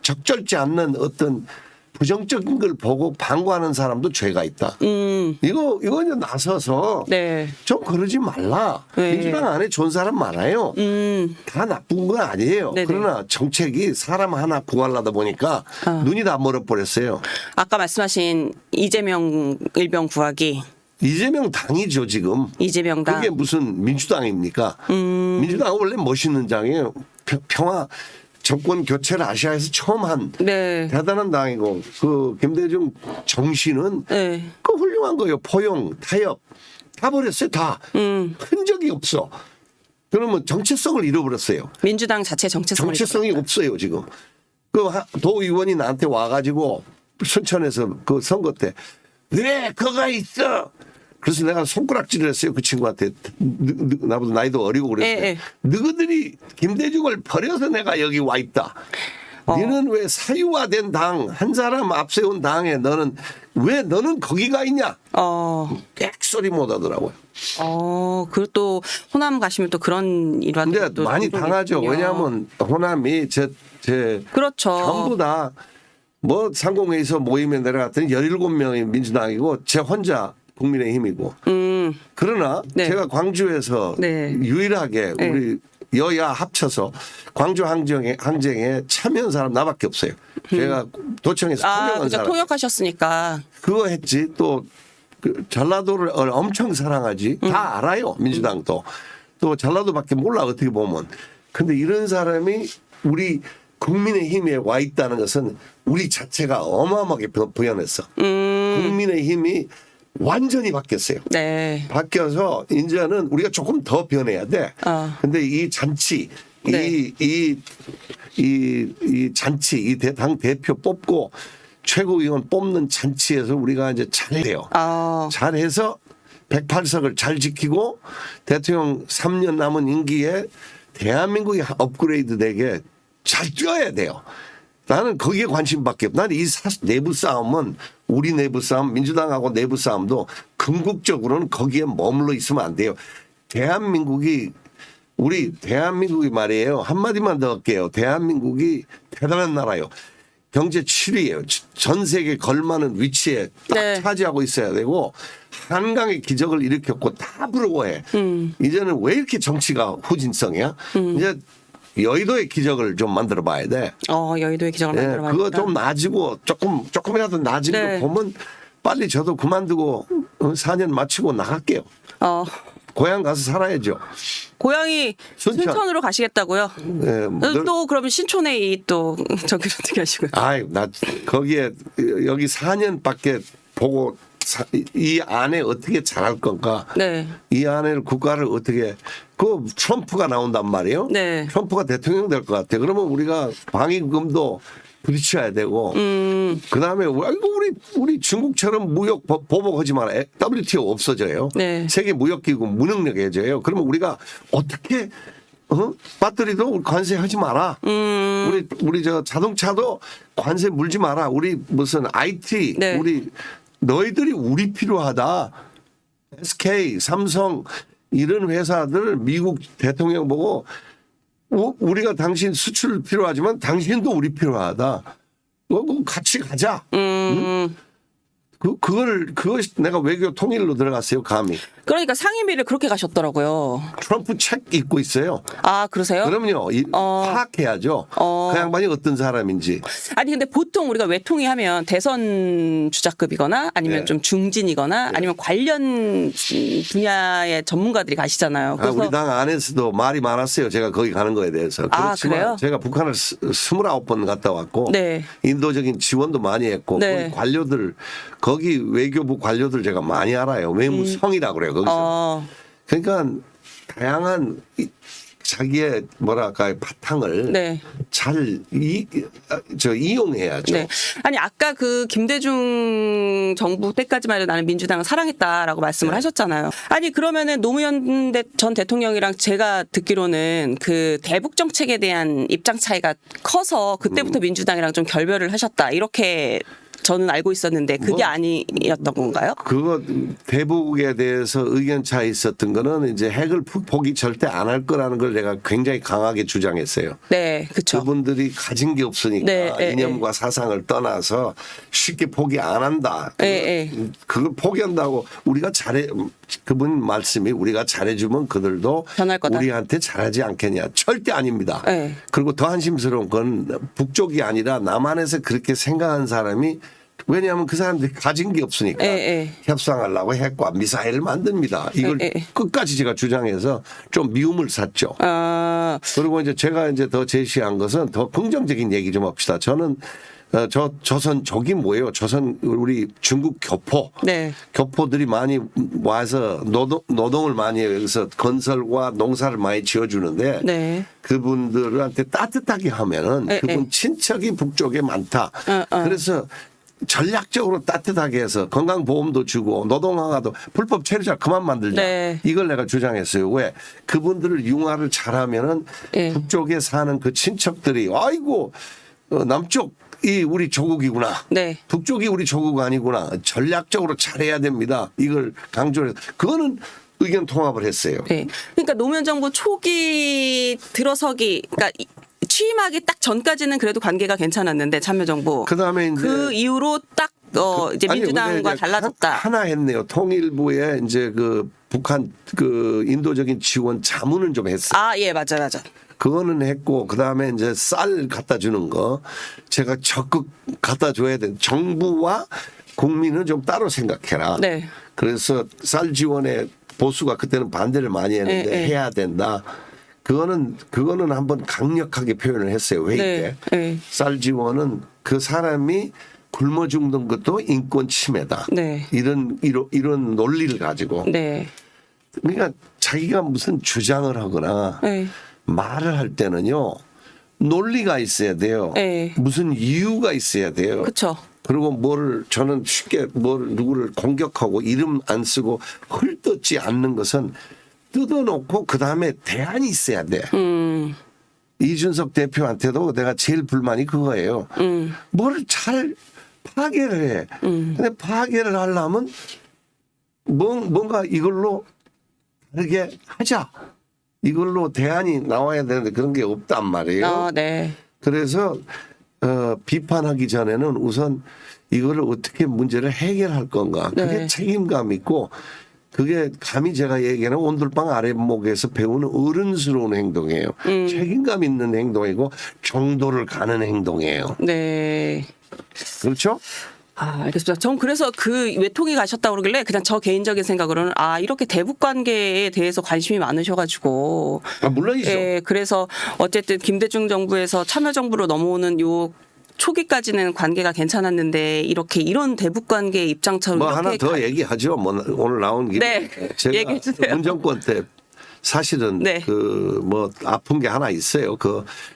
적절치 않는 어떤 부정적인 걸 보고 방관하는 사람도 죄가 있다. 이거 이제 나서서 네. 좀 그러지 말라. 네. 민주당 안에 좋은 사람 많아요. 다 나쁜 건 아니에요. 네네. 그러나 정책이 사람 하나 구하려다 보니까 눈이 다 멀어버렸어요. 아까 말씀하신 이재명 일병 구하기. 이재명 당이죠 지금. 이재명 당. 그게 무슨 민주당입니까? 민주당은 원래 멋있는 당이에요. 평화 정권 교체를 아시아에서 처음 한 네. 대단한 당이고 그 김대중 정신은 네. 그 훌륭한 거예요. 포용, 타협 다 버렸어요. 다 흔적이 없어. 그러면 정체성을 잃어버렸어요. 민주당 자체 정체성이 없어요 지금. 그 도의원이 나한테 와가지고 순천에서 그 선거 때 왜 거가 있어? 그래서 내가 손가락질을 했어요. 그 친구한테. 나보다 나이도 어리고 그랬어요. 예. 너희들이 김대중을 버려서 내가 여기 와 있다. 너는 왜 사유화된 당, 한 사람 앞세운 당에 너는 거기가 있냐? 꽥소리 못 하더라고요. 그리고 또 호남 가시면 또 그런 일화도 근데 많이 당하죠. 있군요. 왜냐하면 호남이 그렇죠. 전부 다 뭐 상공회의소 모임에 내려갔더니 17명이 민주당이고 제 혼자 국민의힘이고. 그러나 네. 제가 광주에서 네. 유일하게 네. 우리 여야 합쳐서 광주 항쟁에 참여한 사람 나밖에 없어요. 제가 도청에서 통역한 그죠. 사람. 통역하셨으니까. 그거 했지. 또 그 전라도를 엄청 사랑하지. 다 알아요. 민주당도. 또 전라도밖에 몰라 어떻게 보면. 근데 이런 사람이 우리 국민의힘에 와 있다는 것은 우리 자체가 어마어마하게 부연했어. 국민의힘이 완전히 바뀌었어요. 네. 바뀌어서 이제는 우리가 조금 더 변해야 돼. 근데 이 잔치, 네. 이 잔치, 이 당 대표 뽑고 최고위원 뽑는 잔치에서 우리가 이제 잘해요. 잘해서 108석을 잘 지키고 대통령 3년 남은 임기에 대한민국이 업그레이드 되게 잘 뛰어야 돼요. 나는 거기에 관심밖에 없어. 나는 이 내부 싸움은 우리 내부 싸움, 민주당하고 내부 싸움도 궁극적으로는 거기에 머물러 있으면 안 돼요. 대한민국이 말이에요. 한마디만 더 할게요. 대한민국이 대단한 나라예요. 경제 7위예요. 전 세계 걸맞는 위치에 딱 네. 차지하고 있어야 되고 한강의 기적을 일으켰고 다 부러워해. 이제는 왜 이렇게 정치가 후진성이야? 이제 여의도의 기적을 좀 만들어 봐야 돼. 여의도의 기적을 만들어 봐야 그거 좀 나아지고 조금이라도 나아진 네. 거 보면 빨리 저도 그만두고 4년 마치고 나갈게요. 고향 가서 살아야죠. 고향이 순천으로 가시겠다고요? 네, 또 그러면 신촌에 또 저기를 어떻게 하시고요? 나 거기에 여기 4년밖에 보고 이 안에 어떻게 잘할 건가? 네. 이 안에 국가를 어떻게 트럼프가 나온단 말이에요. 네. 트럼프가 대통령 될 것 같아. 그러면 우리가 방위금도 부딪혀야 되고, 그다음에 우리 중국처럼 무역 보복하지 마라. WTO 없어져요. 네. 세계 무역기구 무능력해져요. 그러면 우리가 어떻게 배터리도 관세하지 마라. 우리 저 자동차도 관세 물지 마라. 우리 무슨 IT, 네. 너희들이 우리 필요하다. SK, 삼성 이런 회사들 미국 대통령 보고 우리가 당신 수출 필요하지만 당신도 우리 필요하다. 같이 가자. 응? 그걸 내가 외교 통일로 들어갔어요, 감히. 그러니까 상임위를 그렇게 가셨더라고요. 트럼프 책 읽고 있어요. 아, 그러세요? 그럼요. 파악해야죠. 그 양반이 어떤 사람인지. 아니 근데 보통 우리가 외통위 하면 대선 주자급이거나 아니면 네. 좀 중진이거나 아니면 관련 분야의 전문가들이 가시잖아요. 그래서 우리 당 안에서도 말이 많았어요. 제가 거기 가는 거에 대해서. 아, 그렇지만 그래요? 제가 북한을 29번 갔다 왔고 네. 인도적인 지원도 많이 했고 네. 거기 관료들 거기 외교부 관료들 제가 많이 알아요. 외무성이라고 그래요. 거기서. 그러니까 다양한 자기의 뭐랄까 바탕을 네. 잘 이용해야죠. 네. 아니 아까 그 김대중 정부 때까지만 해도 나는 민주당을 사랑했다라고 말씀을 네. 하셨잖아요. 아니 그러면은 노무현 전 대통령이랑 제가 듣기로는 그 대북 정책에 대한 입장 차이가 커서 그때부터 민주당이랑 좀 결별을 하셨다 이렇게 저는 알고 있었는데 그게 아니었던 건가요? 그거 대북에 대해서 의견 차이 있었던 거는 이제 핵을 포기 절대 안 할 거라는 걸 내가 굉장히 강하게 주장했어요. 네, 그렇죠. 그분들이 가진 게 없으니까 네, 이념과 사상을 떠나서 쉽게 포기 안 한다. 네. 그걸 포기한다고 우리가 그분 말씀이 우리가 잘해주면 그들도 변할 거다. 우리한테 잘하지 않겠냐. 절대 아닙니다. 네. 그리고 더 한심스러운 건 북쪽이 아니라 남한에서 그렇게 생각한 사람이 왜냐하면 그 사람들이 가진 게 없으니까 협상하려고 핵과 미사일을 만듭니다. 이걸 끝까지 제가 주장해서 좀 미움을 샀죠. 그리고 이제 제가 이제 더 제시한 것은 더 긍정적인 얘기 좀 합시다. 저는 조선 저기 뭐예요? 조선 우리 중국 교포, 네. 교포들이 많이 와서 노동을 많이 해요. 그래서 건설과 농사를 많이 지어주는데 네. 그분들한테 따뜻하게 하면은 그분 친척이 북쪽에 많다. 그래서 전략적으로 따뜻하게 해서 건강보험도 주고 노동항아도 불법 체류자 그만 만들자. 네. 이걸 내가 주장했어요. 왜? 그분들을 융화를 잘하면은 북쪽에 사는 그 친척들이 아이고 남쪽이 우리 조국이구나. 네. 북쪽이 우리 조국 아니구나. 전략적으로 잘해야 됩니다. 이걸 강조해서 그거는 의견 통합을 했어요. 네. 그러니까 노무현 정부 초기 들어서기 그러니까 취임하기 딱 전까지는 그래도 관계가 괜찮았는데 참여정부. 그다음에 이제 그 이후로 딱 이제 민주당과 달라졌다. 하나 했네요. 통일부에 이제 그 북한 그 인도적인 지원 자문은 좀 했어요. 아, 예, 맞아. 그거는 했고 그다음에 이제 쌀 갖다 주는 거 제가 적극 갖다 줘야 돼. 정부와 국민은 좀 따로 생각해라. 네. 그래서 쌀 지원에 보수가 그때는 반대를 많이 했는데 해야 된다. 그거는 한번 강력하게 표현을 했어요. 회의 때. 쌀 지원은 그 사람이 굶어 죽는 것도 인권 침해다. 네. 이런 논리를 가지고. 네. 그러니까 자기가 무슨 주장을 하거나 말을 할 때는요. 논리가 있어야 돼요. 무슨 이유가 있어야 돼요. 그렇죠. 그리고 저는 쉽게 누구를 공격하고 이름 안 쓰고 헐뜯지 않는 것은 뜯어놓고 그다음에 대안이 있어야 돼. 이준석 대표한테도 내가 제일 불만이 그거예요. 뭘 잘 파괴를 해. 근데 파괴를 하려면 뭔가 이걸로 다르게 하자. 이걸로 대안이 나와야 되는데 그런 게 없단 말이에요. 네. 그래서 비판하기 전에는 우선 이거를 어떻게 문제를 해결할 건가. 그게 책임감 있고 그게 감히 제가 얘기하는 온돌방 아랫목에서 배우는 어른스러운 행동이에요. 책임감 있는 행동이고 정도를 가는 행동이에요. 네. 그렇죠? 아, 알겠습니다. 전 그래서 그 외통위 가셨다고 그러길래 그냥 저 개인적인 생각으로는 이렇게 대북 관계에 대해서 관심이 많으셔가지고. 물론이죠. 그래서 어쨌든 김대중 정부에서 참여정부로 넘어오는 요 초기까지는 관계가 괜찮았는데 이런 대북 관계 입장처럼 하나 더 얘기하죠. 오늘 나온 김에 제가 얘기해 주세요. 문정권 때 사실은 아픈 게 하나 있어요.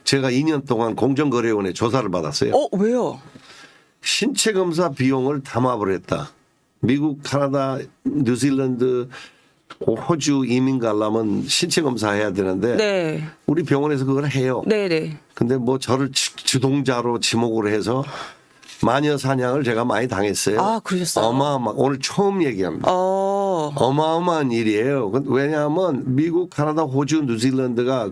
제가 2년 동안 공정거래위원회 조사를 받았어요. 왜요? 신체 검사 비용을 담합을 했다. 미국, 카나다, 뉴질랜드, 호주 이민 가려면 신체 검사해야 되는데 우리 병원에서 그걸 해요. 네네. 근데 저를 주동자로 지목을 해서 마녀 사냥을 제가 많이 당했어요. 그러셨어요? 오늘 처음 얘기합니다. 그렇죠. 어마어마한 일이에요. 왜냐하면 미국, 캐나다, 호주, 뉴질랜드가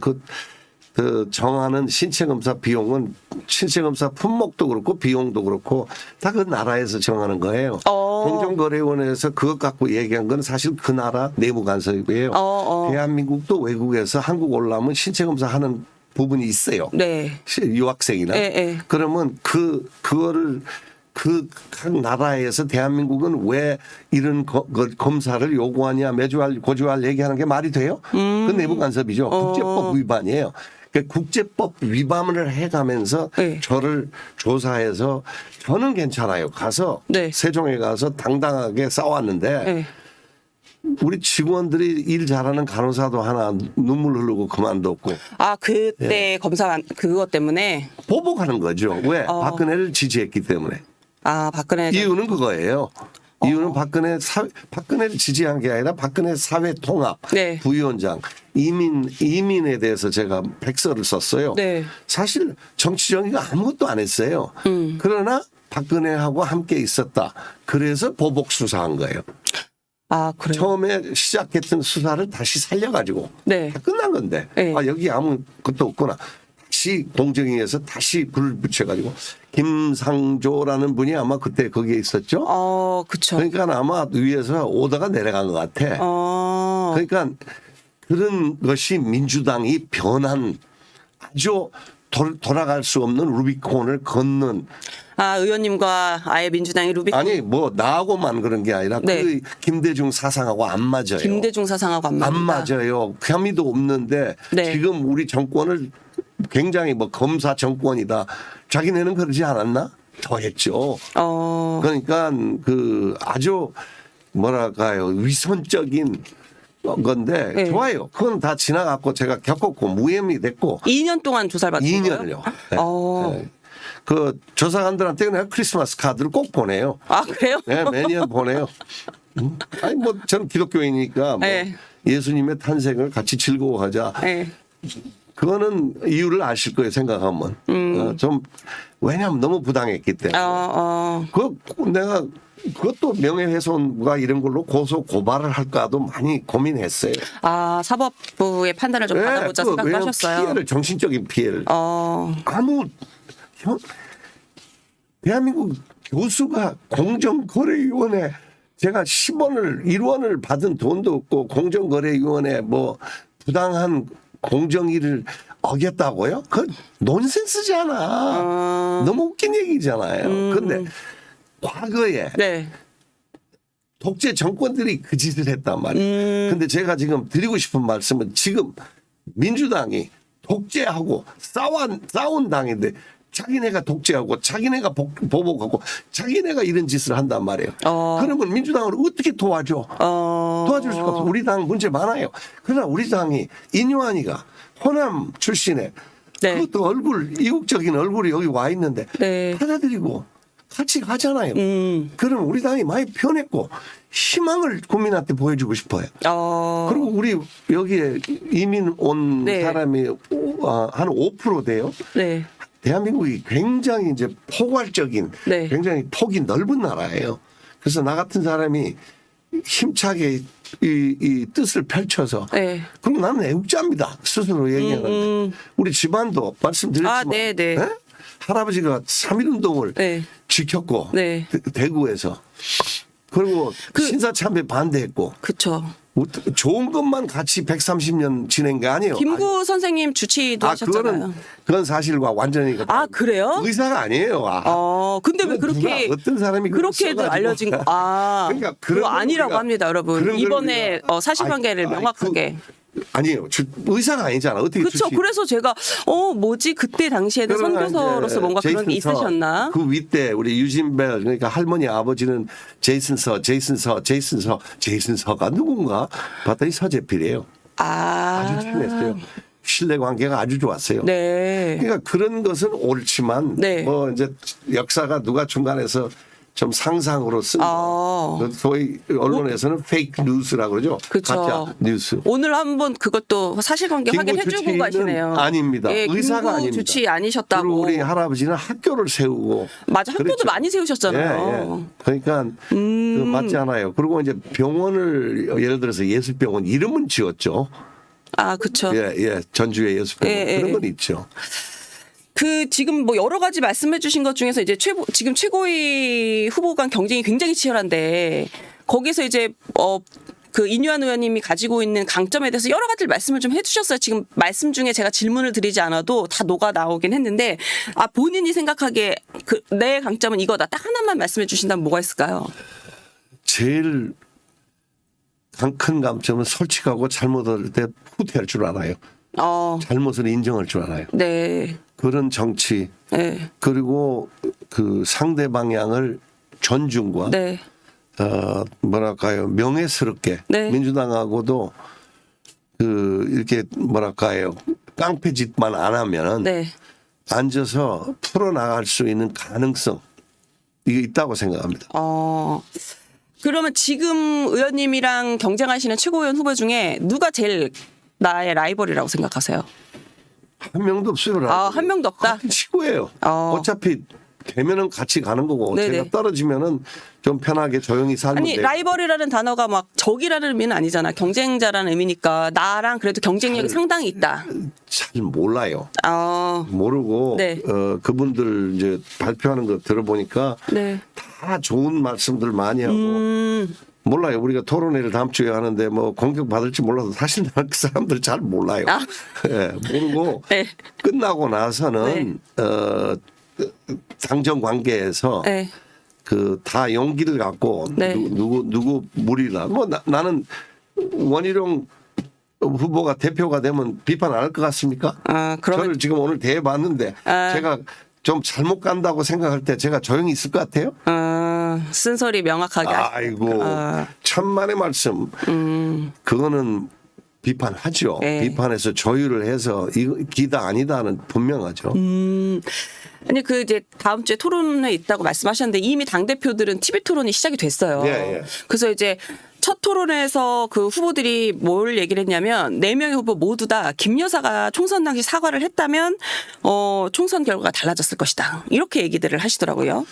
그 정하는 신체 검사 비용은 신체 검사 품목도 그렇고 비용도 그렇고 다 그 나라에서 정하는 거예요. 공정거래위원회에서 그것 갖고 얘기한 건 사실 그 나라 내부 간섭이에요. 대한민국도 외국에서 한국 올라오면 신체 검사 하는 부분이 있어요. 네. 유학생이나. 그러면 그거를 그 각 나라에서 대한민국은 왜 이런 검사를 요구하냐 고지할 얘기하는 게 말이 돼요? 그 내부 간섭이죠. 국제법 위반이에요. 그러니까 국제법 위반을 해가면서 저를 조사해서 저는 괜찮아요. 가서 세종에 가서 당당하게 싸웠는데 우리 직원들이 일 잘하는 간호사도 하나 눈물 흐르고 그만뒀고. 아, 그때 검사 그것 때문에 보복하는 거죠. 왜? 박근혜를 지지했기 때문에. 아, 박근혜 이유는 그거예요. 이유는 박근혜를 지지한 게 아니라 박근혜 사회통합 부위원장 이민에 대해서 제가 백서를 썼어요. 사실 정치 정의가 아무것도 안 했어요. 그러나 박근혜하고 함께 있었다. 그래서 보복 수사한 거예요. 아, 그래요? 처음에 시작했던 수사를 다시 살려가지고 다 끝난 건데 아, 여기 아무것도 없구나. 다시 공정위에서 다시 불을 붙여가지고 김상조라는 분이 아마 그때 거기에 있었죠. 그렇죠. 그러니까 아마 위에서 오다가 내려간 것 같아. 그러니까 그런 것이 민주당이 변한 아주 돌아갈 수 없는 루비콘을 걷는. 아, 의원님과 아예 민주당이 루비콘. 아니 뭐 나하고만 그런 게 아니라 그 김대중 사상하고 안 맞아요. 김대중 사상하고 안 맞는다. 안 맞아요. 혐의도 없는데 지금 우리 정권을 굉장히 뭐 검사 정권이다. 자기네는 그러지 않았나? 더 했죠. 그러니까 그 아주 뭐랄까요 위선적인 건데 좋아요. 그건 다 지나갔고 제가 겪었고 무혐의 됐고. 2년 동안 조사를 받은 거예요? 2년을요. 그 조사관들한테 내가 크리스마스 카드를 꼭 보내요. 아, 그래요? 네, 매년 보내요. 아니 뭐 저는 기독교인이니까 뭐 예수님의 탄생을 같이 즐거워하자. 그거는 이유를 아실 거예요, 생각하면. 좀 왜냐하면 너무 부당했기 때문에. 내가 그것도 명예훼손과 이런 걸로 고발을 할까도 많이 고민했어요. 아, 사법부의 판단을 좀 받아보자 생각하셨어요. 피해를 정신적인 피해를 대한민국 교수가 공정거래위원회 제가 10원을 1원을 받은 돈도 없고 공정거래위원회 뭐 부당한 공정위를 어겼다고요? 그건 논센스잖아. 너무 웃긴 얘기잖아요. 근데 과거에 독재 정권들이 그 짓을 했단 말이에요. 근데 제가 지금 드리고 싶은 말씀은 지금 민주당이 독재하고 싸운 당인데 자기네가 독재하고 자기네가 보복하고 자기네가 이런 짓을 한단 말이에요. 그러면 민주당을 어떻게 도와줘? 도와줄 수가 없어. 우리 당 문제 많아요. 그러나 우리 당이 인요한이가 호남 출신에 그것도 이국적인 얼굴이 여기 와 있는데 받아들이고 같이 가잖아요. 그러면 우리 당이 많이 변했고 희망을 국민한테 보여주고 싶어요. 그리고 우리 여기에 이민 온 사람이 한 5% 돼요. 대한민국이 굉장히 이제 포괄적인 굉장히 폭이 넓은 나라예요. 그래서 나 같은 사람이 힘차게 이 뜻을 펼쳐서 그럼 나는 애국자입니다. 스스로 얘기하는데 우리 집안도 말씀드렸지만 할아버지가 3.1운동을 지켰고 대구에서 그리고 신사참배 반대했고 그렇죠. 좋은 것만 같이 130년 지낸 게 아니에요. 김구 선생님 주치도 하셨잖아요. 그건 사실과 완전히 그래요? 의사가 아니에요. 근데 왜 그렇게 어떤 사람이 그렇게도 알려진 거? 그러니까 그거 아니라고 합니다, 여러분. 이번에 사실관계를 명확하게. 아니에요. 의사가 아니잖아. 어떻게 그렇죠. 그래서 제가 뭐지 그때 당시에는 선교사로서 뭔가 그런 게 있으셨나? 그 윗대 우리 유진벨 그러니까 할머니 아버지는 제이슨서가 누군가 봤더니 서재필이에요. 아주 친했어요. 신뢰 관계가 아주 좋았어요. 그러니까 그런 것은 옳지만 뭐 이제 역사가 누가 중간에서 좀 상상으로 쓴 거. 소위 언론에서는 페이크 뉴스라고 그러죠. 그쵸. 가짜 뉴스. 오늘 한번 그것도 사실관계 확인해주고 가시네요. 아닙니다. 예, 의사가 아닙니다. 주치 아니셨다고. 그리고 우리 할아버지는 학교를 세우고. 맞아, 학교도 그랬죠. 많이 세우셨잖아요. 예, 예. 그러니까 그 맞지 않아요. 그리고 이제 병원을 예를 들어서 예술병원 이름은 지었죠. 아, 그렇죠. 예, 예. 전주의 예술병원 예, 그런 예. 건 있죠. 그 지금 뭐 여러 가지 말씀해 주신 것 중에서 이제 지금 최고위 후보 간 경쟁이 굉장히 치열한데 거기서 이제 그 인유한 의원님이 가지고 있는 강점에 대해서 여러 가지 말씀을 좀 해주셨어요. 지금 말씀 중에 제가 질문을 드리지 않아도 다 녹아 나오긴 했는데 본인이 생각하기에 내 강점은 이거다. 딱 하나만 말씀해 주신다면 뭐가 있을까요? 제일 큰 감점은 솔직하고 잘못할 때 후퇴할 줄 알아요. 잘못을 인정할 줄 알아요. 네. 그런 정치. 네. 그리고 그 상대 방향을 존중과 네. 뭐랄까요 명예스럽게 네. 민주당하고도 그 이렇게 뭐랄까요 깡패짓만 안 하면 네. 앉아서 풀어나갈 수 있는 가능성 이게 있다고 생각합니다. 그러면 지금 의원님이랑 경쟁하시는 최고위원 후보 중에 누가 제일 나의 라이벌이라고 생각하세요? 한 명도 없어요. 한 명도 없다? 치고예요. 어차피 되면은 같이 가는 거고 네네. 제가 떨어지면은 좀 편하게 조용히 살면 아니 돼요. 라이벌이라는 단어가 막 적이라는 의미는 아니잖아. 경쟁자라는 의미니까 나랑 그래도 경쟁력이 상당히 있다. 잘 몰라요. 아, 모르고 네. 그분들 이제 발표하는 거 들어보니까 네. 다 좋은 말씀들 많이 하고 몰라요. 우리가 토론회를 다음 주에 하는데 뭐 공격 받을지 몰라도 사실 그 사람들 잘 몰라요. 예, 모르고 네. 끝나고 나서는 당정 관계에서 네. 그 다 용기를 갖고 네. 누구 무리라 뭐 나는 원희룡 후보가 대표가 되면 비판 안 할 것 같습니까? 그러면 저를 지금 오늘 대해봤는데 제가 좀 잘못 간다고 생각할 때 제가 조용히 있을 것 같아요? 쓴소리 명확하게. 아이고 천만의 말씀. 그거는 비판하죠. 네. 비판해서 조율을 해서 이거 기다 아니다는 분명하죠. 아니 이제 다음 주에 토론회 있다고 말씀하셨는데 이미 당 대표들은 TV 토론이 시작이 됐어요. 예, 예. 그래서 이제 첫 토론회에서 그 후보들이 뭘 얘기를 했냐면 4명의 후보 모두 다 김 여사가 총선 당시 사과를 했다면 총선 결과가 달라졌을 것이다. 이렇게 얘기들을 하시더라고요.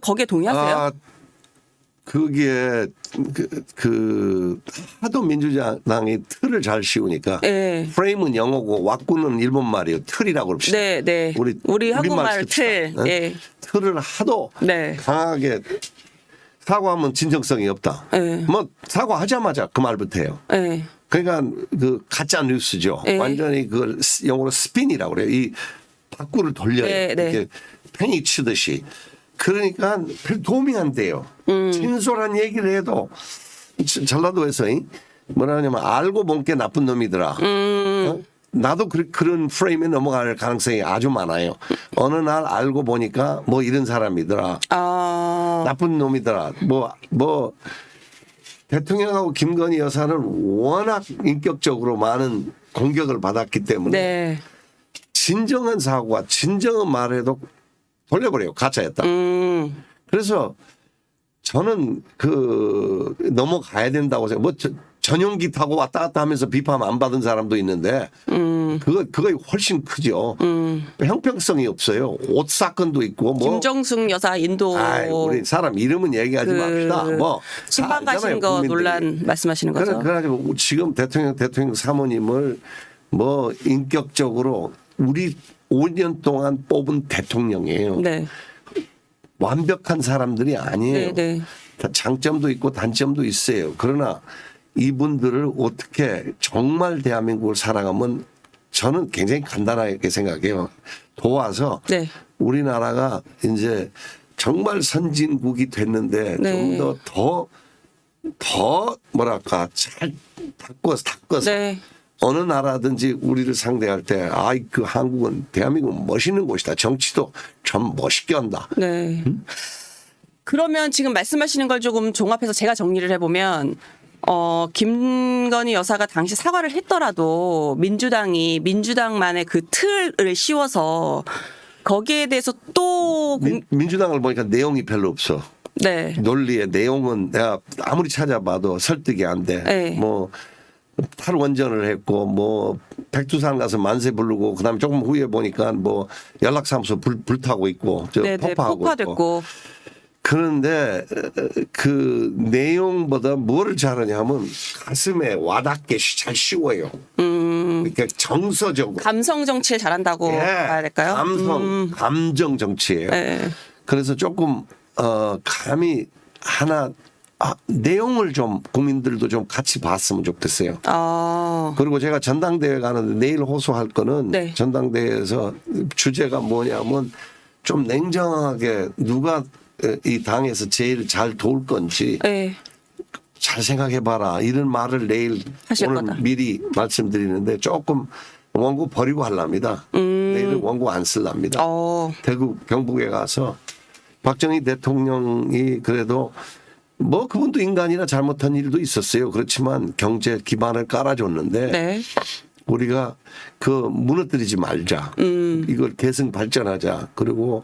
거기에 동의하세요? 그게 하도 민주당이 틀을 잘 씌우니까 네. 프레임은 영어고 왁구는 일본 말이에요. 틀이라고 그럽시다. 네, 네. 우리 한국말 틀. 네? 예. 틀을 하도 네. 강하게 사과하면 진정성이 없다. 네. 뭐 사과하자마자 그 말부터 해요. 네. 그러니까 그 가짜 뉴스죠. 네. 완전히 그걸 영어로 스핀이라고 그래요. 이 바꾸를 돌려요. 네, 네. 이렇게 팽이 치듯이. 그러니까 별 도움이 안 돼요. 진솔한 얘기를 해도 전라도에서 뭐라 하냐면 알고 본 게 나쁜 놈이더라. 나도 그런 프레임에 넘어갈 가능성이 아주 많아요. 어느 날 알고 보니까 뭐 이런 사람이더라. 나쁜 놈이더라. 뭐 대통령하고 김건희 여사는 워낙 인격적으로 많은 공격을 받았기 때문에 네. 진정한 사고와 진정한 말해도 돌려버려요. 가짜였다. 그래서 저는 넘어가야 된다고 생각. 전용기 타고 왔다 갔다 하면서 비판 안 받은 사람도 있는데 그거 훨씬 크죠. 형평성이 없어요. 옷 사건도 있고 뭐. 김정숙 여사 인도. 우리 사람 이름은 얘기하지 맙시다. 뭐 신방 가신 거 논란 말씀하시는 거죠? 그래가지고 지금 대통령 사모님을 뭐 인격적으로 우리 5년 동안 뽑은 대통령이에요. 네. 완벽한 사람들이 아니에요. 네, 네. 다 장점도 있고 단점도 있어요. 그러나 이분들을 어떻게 정말 대한민국을 사랑하면 저는 굉장히 간단하게 생각해요. 도와서 네. 우리나라가 이제 정말 선진국이 됐는데 네. 좀 더 뭐랄까 잘 닦아서 네. 어느 나라든지 우리를 상대할 때 그 한국은 대한민국은 멋있는 곳이다. 정치도 참 멋있게 한다. 네. 그러면 지금 말씀하시는 걸 조금 종합해서 제가 정리를 해보면 김건희 여사가 당시 사과를 했더라도 민주당만의 그 틀을 씌워서 거기에 대해서 또 민주당을 보니까 내용이 별로 없어. 네. 논리의 내용은 내가 아무리 찾아봐도 설득이 안 돼. 네. 뭐 탈원전을 했고 뭐 백두산 가서 만세 부르고 그다음에 조금 후에 보니까 뭐 연락사무소 불타고 있고 저 네네, 폭파하고 폭파됐고. 있고. 그런데 그 내용보다 뭐를 잘하냐면 가슴에 와닿게 잘 씌워요. 그러니까 정서적으로. 감성 정치를 잘한다고 봐야 될까요? 감정 정치예요. 네. 그래서 조금 감히 하나 내용을 좀 국민들도 좀 같이 봤으면 좋겠어요. 그리고 제가 전당대회 가는데 내일 호소할 거는 네. 전당대회에서 주제가 뭐냐면 좀 냉정하게 누가 이 당에서 제일 잘 도울 건지 네. 잘 생각해봐라 이런 말을 내일 하실 오늘 거다. 미리 말씀드리는데 조금 원고 버리고 하랍니다. 내일은 원고 안 쓸랍니다. 대구 경북에 가서 박정희 대통령이 그래도 뭐 그분도 인간이나 잘못한 일도 있었어요. 그렇지만 경제 기반을 깔아줬는데 네. 우리가 그 무너뜨리지 말자. 이걸 계승 발전하자. 그리고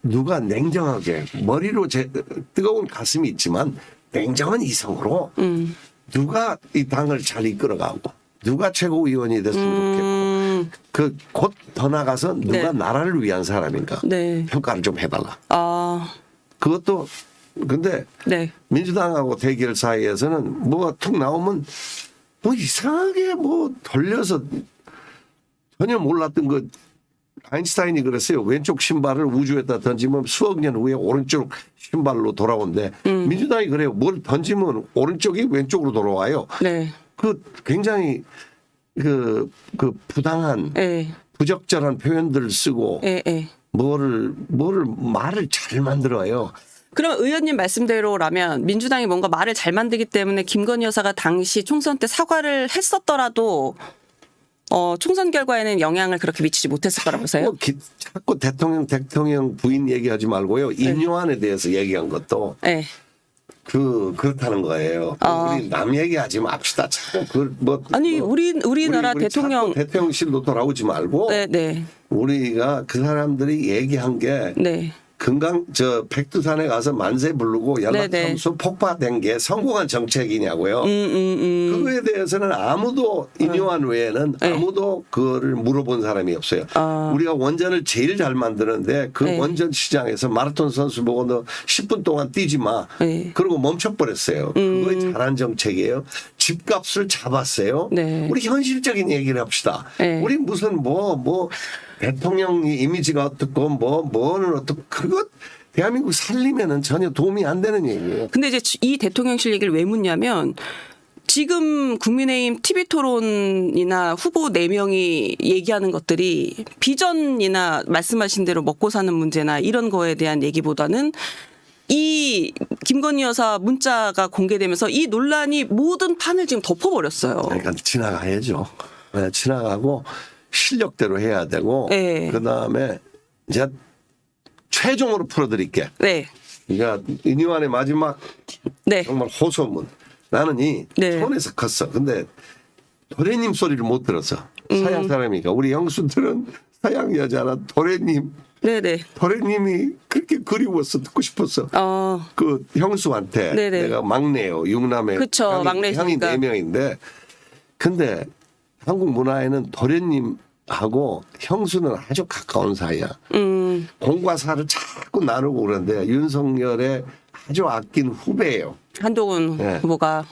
누가 냉정하게 머리로 뜨거운 가슴이 있지만 냉정한 이성으로 누가 이 당을 잘 이끌어가고 누가 최고위원이 됐으면 좋겠고 그 곧 더 나가서 누가 네. 나라를 위한 사람인가 네. 평가를 좀 해달라. 그것도 근데 네. 민주당하고 대결 사이에서는 뭐가 툭 나오면 뭐 이상하게 뭐 돌려서 전혀 몰랐던 거 아인슈타인이 그랬어요. 왼쪽 신발을 우주에다 던지면 수억 년 후에 오른쪽 신발로 돌아온대. 민주당이 그래요. 뭘 던지면 오른쪽이 왼쪽으로 돌아와요. 네. 그 굉장히 그 부당한 네. 부적절한 표현들을 쓰고 네. 네. 뭐를 말을 잘 만들어요. 그럼 의원님 말씀대로라면 민주당이 뭔가 말을 잘 만들기 때문에 김건희 여사가 당시 총선 때 사과를 했었더라도 총선 결과에는 영향을 그렇게 미치지 못했을 거라고 보세요? 자꾸 대통령 부인 얘기하지 말고요. 인요한에 대해서 얘기한 것도 네. 그렇다는 거예요. 우리 남 얘기하지 맙시다. 자꾸 아니 우리나라 우리 대통령 대통령실로 돌아오지 말고 네. 우리가 그 사람들이 얘기한 게 네. 백두산에 가서 만세 부르고 연락사무소 폭파된 게 성공한 정책이냐고요. 그거에 대해서는 아무도 인요한 외에는 아무도 그거를 물어본 사람이 없어요. 우리가 원전을 제일 잘 만드는데 그 원전 시장에서 마라톤 선수 보고 너 10분 동안 뛰지 마. 그리고 멈춰버렸어요. 그거에 잘한 정책이에요. 집값을 잡았어요. 네. 우리 현실적인 얘기를 합시다. 우리 무슨 대통령 이미지가 어떻고 뭐는 어떻고 그것 대한민국 살리면은 전혀 도움이 안 되는 얘기예요. 근데 이제 이 대통령실 얘기를 왜 묻냐면 지금 국민의힘 TV 토론이나 후보 4명이 얘기하는 것들이 비전이나 말씀하신 대로 먹고 사는 문제나 이런 거에 대한 얘기보다는 이 김건희 여사 문자가 공개되면서 이 논란이 모든 판을 지금 덮어버렸어요. 그러니까 지나가야죠. 지나가고 실력대로 해야 되고 그다음에 이제 최종으로 풀어드릴게. 네. 그러니까 인요한의 마지막 정말 호소문. 나는 이 손에서 컸어. 근데 도련님 소리를 못 들었어. 서양 사람이니까. 우리 영수들은 서양 여자라 도련님. 네네. 도련님이 그렇게 그리웠어. 듣고 싶었어. 그 형수한테 내가 막내요. 육남의 그쵸, 형이 4명인데 근데 한국 문화에는 도련님하고 형수는 아주 가까운 사이야. 공과 사를 자꾸 나누고 그러는데 윤석열의 아주 아낀 후배예요. 한동훈 후보가.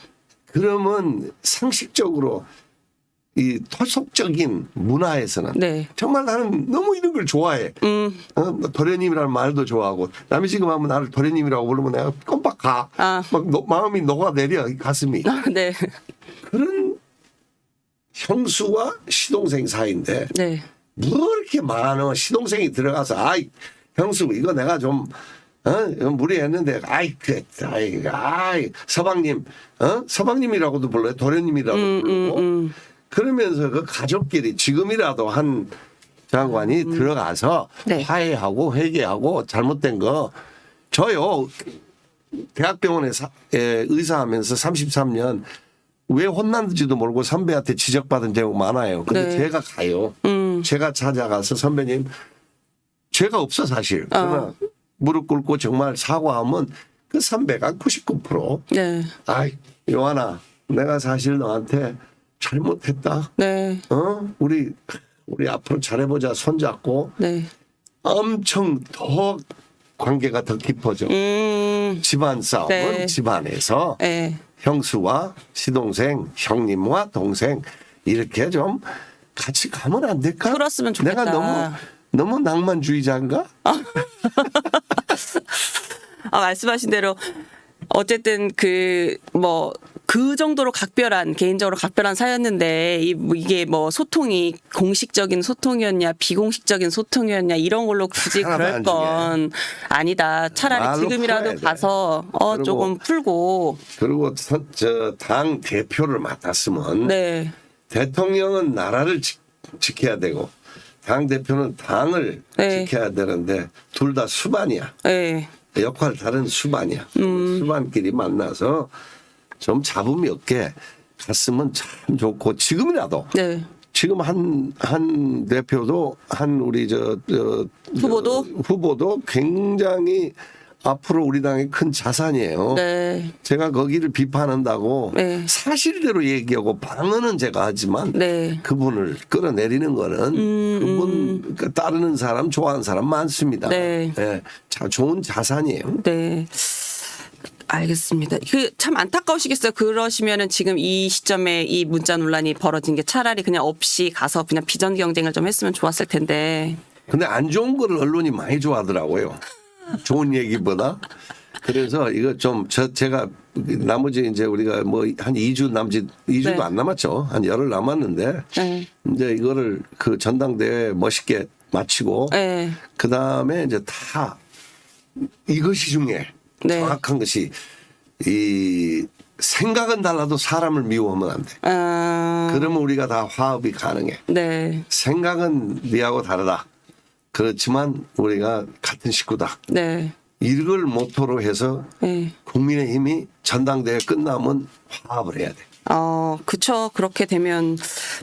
그러면 상식적으로 이 토속적인 문화에서는 정말 나는 너무 이런 걸 좋아해. 도련님이라는 말도 좋아하고 남이 지금 하면 나를 도련님이라고 부르면 내가 껌박 가. 막 마음이 녹아내려 가슴이. 네. 그런 형수와 시동생 사이인데 뭐 이렇게 많어. 시동생이 들어가서 아이 형수 이거 내가 좀 무리했는데 아이 서방님 서방님이라고도 불러요. 도련님이라고도 부르고 그러면서 그 가족끼리 지금이라도 한 장관이 들어가서 화해하고 회개하고 잘못된 거 저요 대학병원에 의사하면서 33년 왜 혼났는지도 모르고 선배한테 지적받은 경우 많아요. 근데 제가 가요. 제가 찾아가서 선배님 죄가 없어 사실. 그러나 무릎 꿇고 정말 사과하면 그 선배가 99%. 네. 아이 요한아, 내가 사실 너한테 잘못했다. 네. 우리 앞으로 잘해보자 손잡고 네. 엄청 더 관계가 더 깊어져. 집안 싸움은 네. 집안에서 네. 형수와 시동생, 형님과 동생 이렇게 좀 같이 가면 안 될까? 그랬으면 좋겠다. 내가 너무 낭만주의자인가? 말씀하신 대로 어쨌든 그 정도로 개인적으로 각별한 사였는데 이게 소통이 공식적인 소통이었냐 비공식적인 소통이었냐 이런 걸로 굳이 그럴 건 아니다. 차라리 지금이라도 가서 조금 풀고. 그리고 당 대표를 맡았으면 네. 대통령은 나라를 지켜야 되고 당 대표는 당을 네. 지켜야 되는데 둘 다 수반이야. 네. 역할 다른 수반이야. 수반끼리 만나서 좀 잡음이 없게 갔으면 참 좋고 지금이라도 네. 지금 한 대표도 우리 후보도 굉장히 앞으로 우리 당의 큰 자산이에요. 네. 제가 거기를 비판한다고 네. 사실대로 얘기하고 방어는 제가 하지만 네. 그분을 끌어내리는 거는 그분 따르는 사람 좋아하는 사람 많습니다. 네. 네. 좋은 자산이에요. 네. 알겠습니다. 참 안타까우시겠어요. 그러시면은 지금 이 시점에 이 문자 논란이 벌어진 게 차라리 그냥 없이 가서 그냥 비전 경쟁을 좀 했으면 좋았을 텐데. 근데 안 좋은 거를 언론이 많이 좋아하더라고요. 좋은 얘기보다. 그래서 이거 좀 제가 나머지 이제 우리가 한 2주 남짓 2주도 네. 안 남았죠. 한 열흘 남았는데 네. 이제 이거를 그 전당대회 멋있게 마치고 네. 그다음에 이제 다 이것이 중에 네. 정확한 것이 이 생각은 달라도 사람을 미워하면 안 돼. 그러면 우리가 다 화합이 가능해. 네. 생각은 네하고 다르다. 그렇지만 우리가 같은 식구다. 네. 이걸 모토로 해서 네. 국민의힘이 전당대회 끝나면 화합을 해야 돼. 그쵸. 그렇게 되면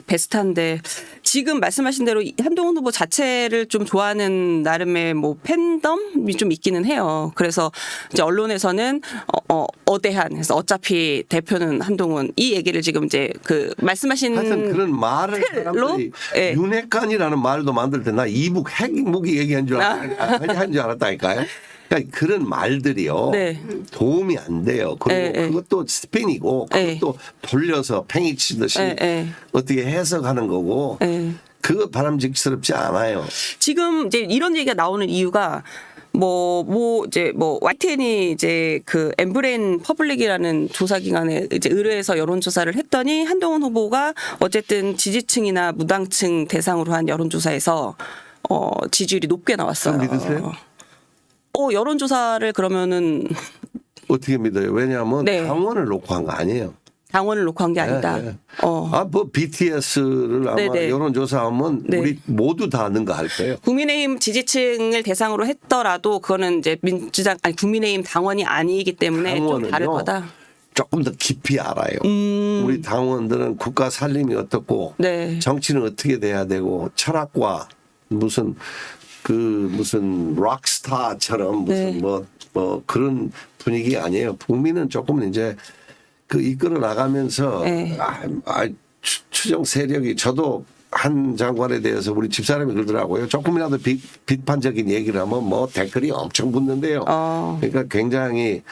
베스트한데 지금 말씀하신 대로 한동훈 후보 자체를 좀 좋아하는 나름의 팬덤이 좀 있기는 해요. 그래서 이제 언론에서는 어대한 해서 어차피 대표는 한동훈 이 얘기를 지금 이제 그 말씀하신 하여튼 그런 말을 사람들이 네. 윤핵관이라는 말도 만들 때 나 이북 핵무기 얘기한 줄 알았다니까요. 그러니까 그런 말들이요. 네. 도움이 안 돼요. 그리고 네. 그것도 스핀이고 그것도 돌려서 팽이치듯이 어떻게 해석하는 거고 그거 바람직스럽지 않아요. 지금 이제 이런 얘기가 나오는 이유가 YTN이 이제 그 엠브레인 퍼블릭이라는 조사기관에 이제 의뢰해서 여론조사를 했더니 한동훈 후보가 어쨌든 지지층이나 무당층 대상으로 한 여론조사에서 지지율이 높게 나왔어요. 믿으세요? 여론조사를 그러면은 어떻게 믿어요? 왜냐하면 네. 당원을 놓고 한 거 아니에요. 당원을 놓고 한 게 아니다. 네. BTS를 아마 네네. 여론조사하면 네. 우리 모두 다 아는 거 할 거예요. 국민의힘 지지층을 대상으로 했더라도 그거는 이제 국민의힘 당원이 아니기 때문에 좀 다를 거다. 조금 더 깊이 알아요. 우리 당원들은 국가 살림이 어떻고 네. 정치는 어떻게 돼야 되고 철학과 무슨 락스타처럼 무슨 뭐 그런 분위기 아니에요. 국민은 조금 이제 그 이끌어 나가면서 네. 추정 세력이 저도 한 장관에 대해서 우리 집사람이 그러더라고요. 조금이라도 비판적인 얘기를 하면 댓글이 엄청 붙는데요. 그러니까 굉장히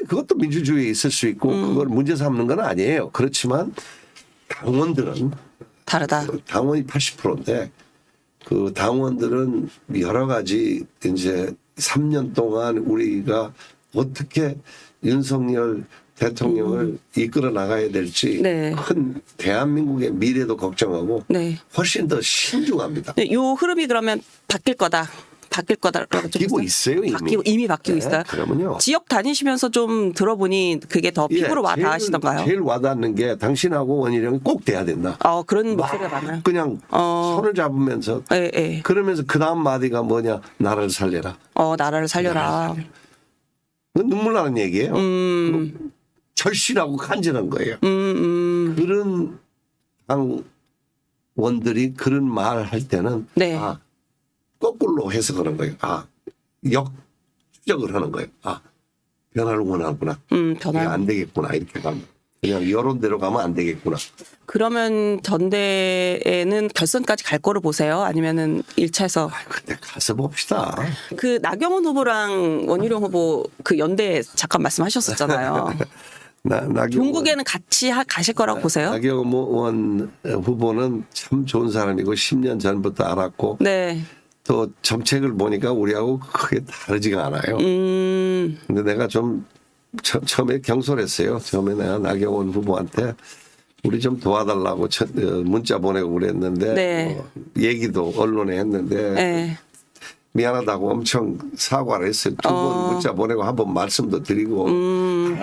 그것도 민주주의에 있을 수 있고 그걸 문제 삼는 건 아니에요. 그렇지만 당원들은 다르다. 당원이 80%인데 그 당원들은 여러 가지 이제 3년 동안 우리가 어떻게 윤석열 대통령을 이끌어 나가야 될지 네. 큰 대한민국의 미래도 걱정하고 훨씬 더 신중합니다. 요 흐름이 그러면 바뀔 거다. 바뀌고 있어요 이미. 이미 바뀌고 있어요. 그러면요. 지역 다니시면서 좀 들어보니 그게 더 피부로 와닿으시던가요? 제일 와닿는 게 당신하고 원희룡이 꼭 돼야 된다. 그런 목소리가 많아요. 그냥 손을 잡으면서 그러면서 그 다음 마디가 뭐냐 나라를 살려라. 나라를 살려라. 눈물 나는 얘기예요. 절실하고 간절한 거예요. 그런 당원들이 그런 말 할 때는 거꾸로 해석하는 거예요. 역추적을 하는 거예요. 변화를 원하구나. 변화. 안 되겠구나. 이렇게 가면. 그냥 여론대로 가면 안 되겠구나. 그러면 전대에는 결선까지 갈 거로 보세요? 아니면은 1차에서? 근데 가서 봅시다. 그 나경원 후보랑 원희룡 후보 그 연대 잠깐 말씀하셨었잖아요. 종국에는 같이 가실 거라고 보세요? 나경원 후보는 참 좋은 사람이고 10년 전부터 알았고 네. 또 정책을 보니까 우리하고 크게 다르지가 않아요. 근데 내가 좀 처음에 경솔했어요. 처음에 내가 나경원 후보한테 우리 좀 도와달라고 문자 보내고 그랬는데 네. 얘기도 언론에 했는데 네. 미안하다고 엄청 사과를 했어요. 2번 문자 보내고 한 번 말씀도 드리고 인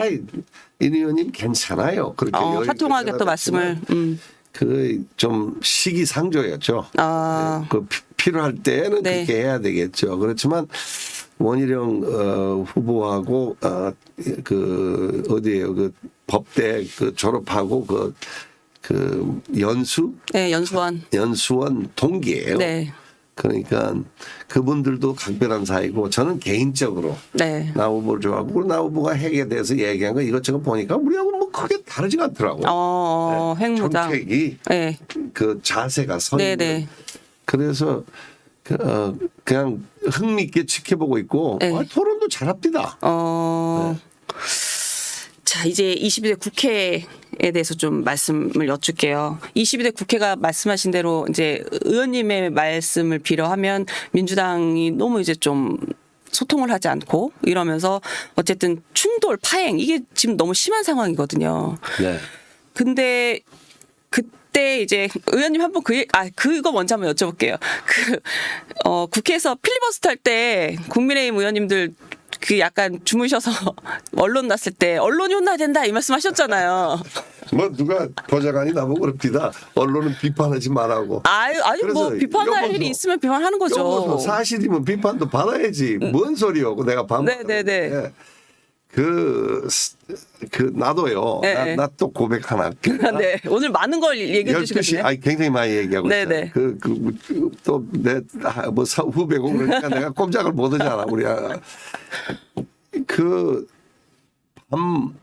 의원님 괜찮아요. 그렇게 화통하게 또 말씀을. 그 좀 시기상조였죠. 그 필요할 때는 네. 그렇게 해야 되겠죠. 그렇지만 원희룡 후보하고 그 어디에요? 그 법대 그 졸업하고 그 연수? 네, 연수원 동기예요. 네. 그러니까 그분들도 각별한 사이고 저는 개인적으로 네. 나 후보를 좋아하고 그리고 나 후보가 핵에 대해서 얘기한 거 이것저것 보니까 우리하고 뭐 크게 다르지가 않더라고. 핵무장. 정책이 네. 그 자세가 서 있는. 네네. 그래서 그냥 흥미있게 지켜보고 있고 네. 토론도 잘합니다. 자, 이제 22대 국회에 대해서 좀 말씀을 여쭐게요. 22대 국회가 말씀하신 대로 이제 의원님의 말씀을 빌어하면 민주당이 너무 이제 좀 소통을 하지 않고 이러면서 어쨌든 충돌, 파행 이게 지금 너무 심한 상황이거든요. 네. 근데 그때 이제 의원님 한번 그거 먼저 한번 여쭤볼게요. 국회에서 필리버스터 할 때 국민의힘 의원님들 그 약간 주무셔서 언론 났을 때 언론이 혼나야 된다 이 말씀하셨잖아요. 뭐 누가 보좌관이 나보고 그럽니다. 언론은 비판하지 말라고. 아니 뭐 비판할 일이 있으면 비판하는 거죠. 사실이면 비판도 받아야지. 뭔 소리요? 내가 네네네. 나도요. 네. 나 또 고백 하나 할게. 네. 오늘 많은 걸 얘기해 주시겠네요. 굉장히 많이 얘기하고 네네. 있어요. 또내 후배고 그러니까 내가 꼼짝을 못 하잖아. 우리가 밤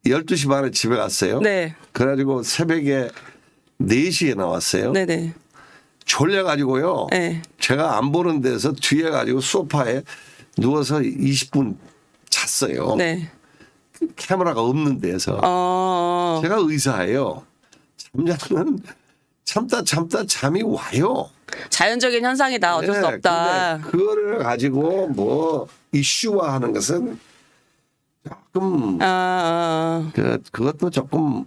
12시 반에 집에 갔어요. 네. 그래가지고 새벽에 4시에 나왔어요. 네네. 졸려가지고요. 네. 제가 안 보는 데서 뒤에 가지고 소파에 누워서 20분 잤어요. 네. 카메라가 없는 데서. 제가 의사예요. 잠자면 참다 잠이 와요. 자연적인 현상이다. 어쩔 수 없다. 근데 그거를 가지고 뭐 이슈화하는 것은 조금 그것도 조금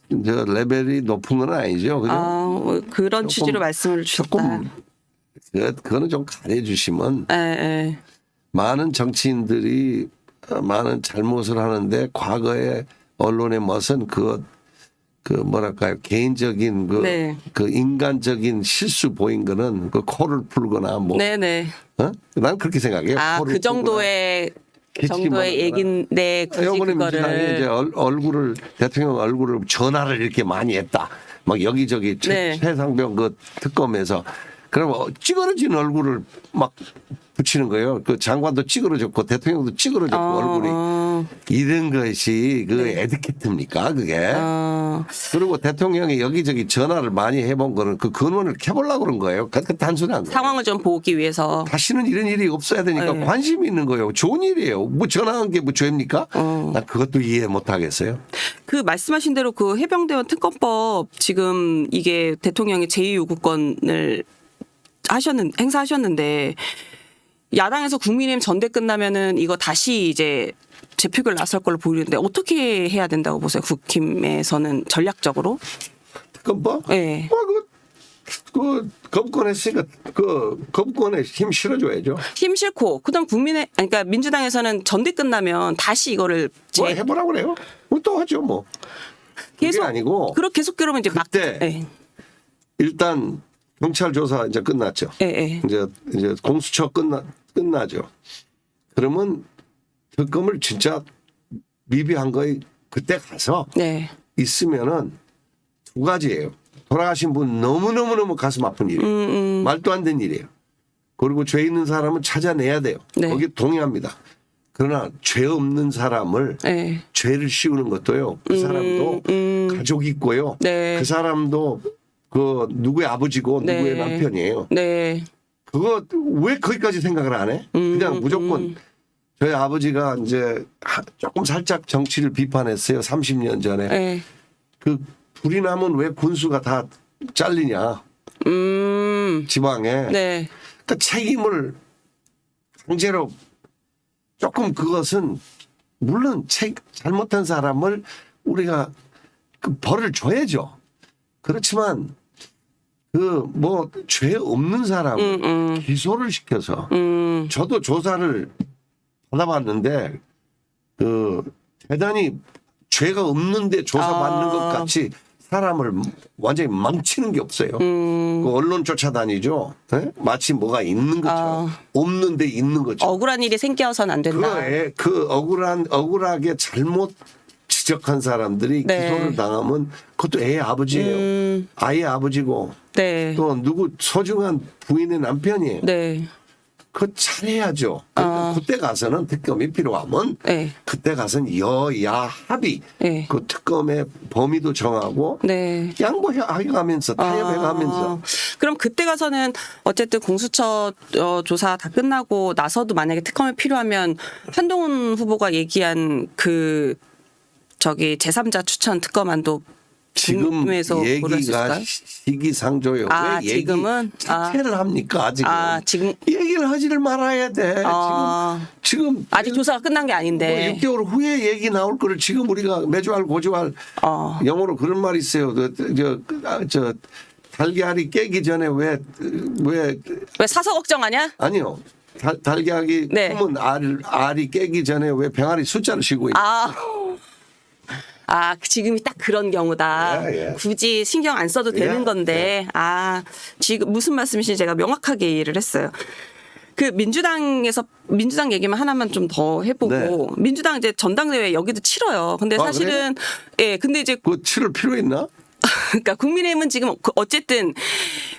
레벨이 높은 건 아니죠. 그죠? 그런 취지로 말씀을 주셨다. 그거는 좀 가려주시면 많은 정치인들이 많은 잘못을 하는데 과거에 언론의 멋은 뭐랄까요 개인적인 그 인간적인 실수 보인 거는 그 코를 풀거나 뭐 네네. 난 그렇게 생각해요. 그 정도의 얘긴데 굳이 이번에 그거를 민주당이 이제 대통령 얼굴을 전화를 이렇게 많이 했다. 막 여기저기 최상병 그 특검에서 그럼 찌그러진 얼굴을 막 붙이는 거예요. 그 장관도 찌그러졌고 대통령도 찌그러졌고 얼굴이 이런 것이 에티켓입니까 그게? 그리고 대통령이 여기저기 전화를 많이 해본 거는 그 근원을 캐보려고 그런 거예요. 그 단순한 거예요. 상황을 좀 보기 위해서. 다시는 이런 일이 없어야 되니까 관심이 있는 거예요. 좋은 일이에요. 뭐 전화한 게 뭐 죄입니까? 나 그것도 이해 못 하겠어요. 그 말씀하신 대로 그 해병대원 특검법 지금 이게 대통령이 제2요구권을 행사하셨는데 야당에서 국민의힘 전대 끝나면은 이거 다시 이제 재표결 나설 걸로 보이는데 어떻게 해야 된다고 보세요? 국힘에서는 전략적으로? 특검법? 네. 그 거부권했으니까 그 거부권에 힘 실어줘야죠. 힘 실고 그다음 그러니까 민주당에서는 전대 끝나면 다시 이거를 뭐 해보라고 그래요? 뭐 또 하죠 뭐. 계속 아니고. 그렇게 계속 그러면 이제 그때 일단 경찰 조사 이제 끝났죠. 이제 공수처 끝나죠. 그러면 특검을 진짜 미비한 거에 그때 가서 있으면은 두 가지예요. 돌아가신 분 너무너무 가슴 아픈 일이에요. 말도 안 되는 일이에요. 그리고 죄 있는 사람은 찾아내야 돼요. 네. 거기 동의합니다. 그러나 죄 없는 사람을 네. 죄를 씌우는 것도요. 그 사람도 가족이 있고요. 네. 그 사람도 그 누구의 아버지고 네. 누구의 남편이에요. 네. 그거 왜 거기까지 생각을 안 해? 그냥 무조건 저희 아버지가 이제 조금 살짝 정치를 비판했어요. 30년 전에. 네. 그 불이 나면 왜 군수가 다 잘리냐. 지방에. 네. 그러니까 책임을 강제로 조금 그것은 물론 잘못한 사람을 우리가 그 벌을 줘야죠. 그렇지만 그 뭐 죄 없는 사람 기소를 시켜서 저도 조사를 받아봤는데 그 대단히 죄가 없는데 조사받는 것 같이 사람을 완전히 망치는 게 없어요. 그 언론 쫓아다니죠. 네? 마치 뭐가 있는 것처럼 없는데 있는 것처럼. 억울한 일이 생겨서는 안 된다. 그 억울하게 잘못 지적한 사람들이 네. 기소를 당하면 그것도 애의 아버지예요. 아이의 아버지고 네. 또 누구 소중한 부인의 남편이에요. 네. 그거 잘해야죠. 그때 가서는 특검이 필요하면 네. 그때 가서는 여야 합의 네. 그 특검의 범위도 정하고 네. 양보해가면서 타협해가면서 그럼 그때 가서는 어쨌든 공수처 조사 다 끝나고 나서도 만약에 특검이 필요하면 한동훈 후보가 얘기한 그 저기 제3자 추천 특검안도 지금 궁금해서 고를 수 얘기가 있을까요? 시기상조예요. 왜 얘기 지금은 자체를 합니까? 지금. 지금 얘기를 하지를 말아야 돼. 지금 아직 조사가 끝난 게 아닌데. 뭐 6개월 후에 얘기 나올 거를 지금 우리가 매주할 고주할 영어로 그런 말이 있어요. 저 달걀이 깨기 전에 왜 사서 걱정하냐? 아니요. 달걀이 네. 품은 알이 깨기 전에 왜 병아리 숫자를 쉬고 있는 지금이 딱 그런 경우다. 예, 예. 굳이 신경 안 써도 되는 예, 건데, 지금 무슨 말씀이신지 제가 명확하게 이해를 했어요. 그 민주당 얘기만 하나만 좀 더 해보고, 네. 민주당 이제 전당대회 여기도 치러요. 근데 사실은, 예, 근데 이제 그거 치를 필요 있나? 그러니까 국민의힘은 지금 어쨌든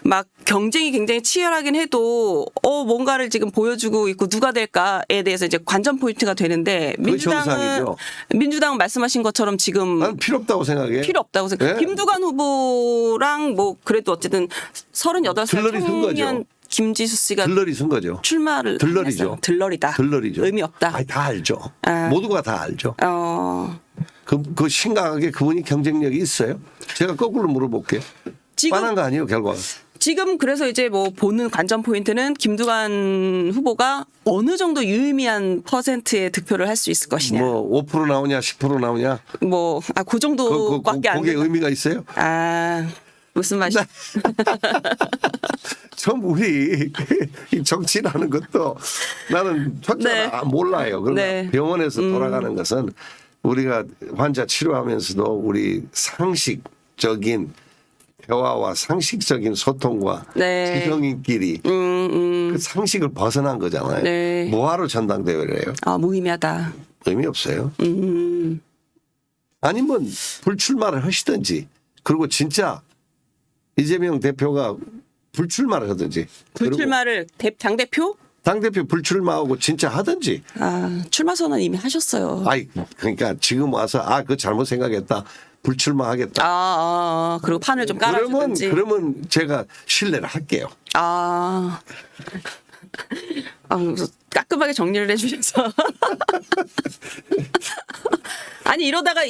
막 경쟁이 굉장히 치열하긴 해도 뭔가를 지금 보여주고 있고 누가 될까에 대해서 이제 관전 포인트가 되는데 민주당은 말씀하신 것처럼 지금 난 필요 없다고 생각해. 필요 없다고 생각해. 네? 김두관 후보랑 뭐 그래도 어쨌든 38살 들러리 쓴 거죠. 청년 김지수 씨가 들러리 쓴 거죠. 출마를 들러리죠. 했어요. 들러리다. 들러리죠. 의미 없다. 아니, 다 알죠. 모두가 다 알죠. 그 심각하게 그분이 경쟁력이 있어요? 제가 거꾸로 물어볼게요. 뻔한 거 아니에요, 결과. 지금 그래서 이제 뭐 보는 관전 포인트는 김두관 후보가 어느 정도 유의미한 퍼센트의 득표를 할 수 있을 것이냐. 뭐 5% 나오냐, 10% 나오냐. 그 정도밖에 안 그게 된다. 의미가 있어요? 무슨 말이야? 처음 우리 이 정치라는 것도 나는 첫째 몰라요. 그러나 병원에서 돌아가는 것은 우리가 환자 치료하면서도 우리 상식적인 대화와 상식적인 소통과 지성인끼리 그 상식을 벗어난 거잖아요. 뭐하러 전당대회를 해요? 무의미하다. 의미 없어요. 아니면 불출마를 하시든지 그리고 진짜 이재명 대표가 불출마를 하든지. 불출마를 당대표? 당대표 불출마하고 진짜 하든지. 출마 선언 이미 하셨어요. 그러니까 지금 와서 그거 잘못 생각했다. 불출마하겠다. 그리고 판을 좀 깔아주든지. 그러면 제가 신뢰를 할게요. 깔끔하게 정리를 해주셔서. 아니 이러다가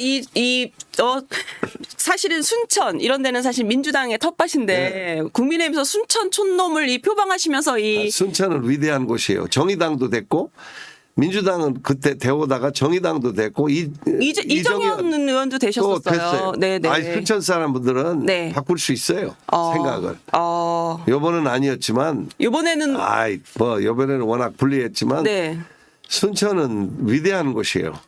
사실은 순천 이런 데는 사실 민주당의 텃밭인데 국민의힘에서 순천 촌놈을 표방하시면서 순천은 위대한 곳이에요. 정의당도 됐고 민주당은 그때 되오다가 정의당도 됐고 이정현 의원도 되셨었어요. 네네. 순천 사람분들은 바꿀 수 있어요. 생각을. 요번은 아니었지만. 요번에는 요번에는 워낙 불리했지만. 순천은 위대한 곳이에요.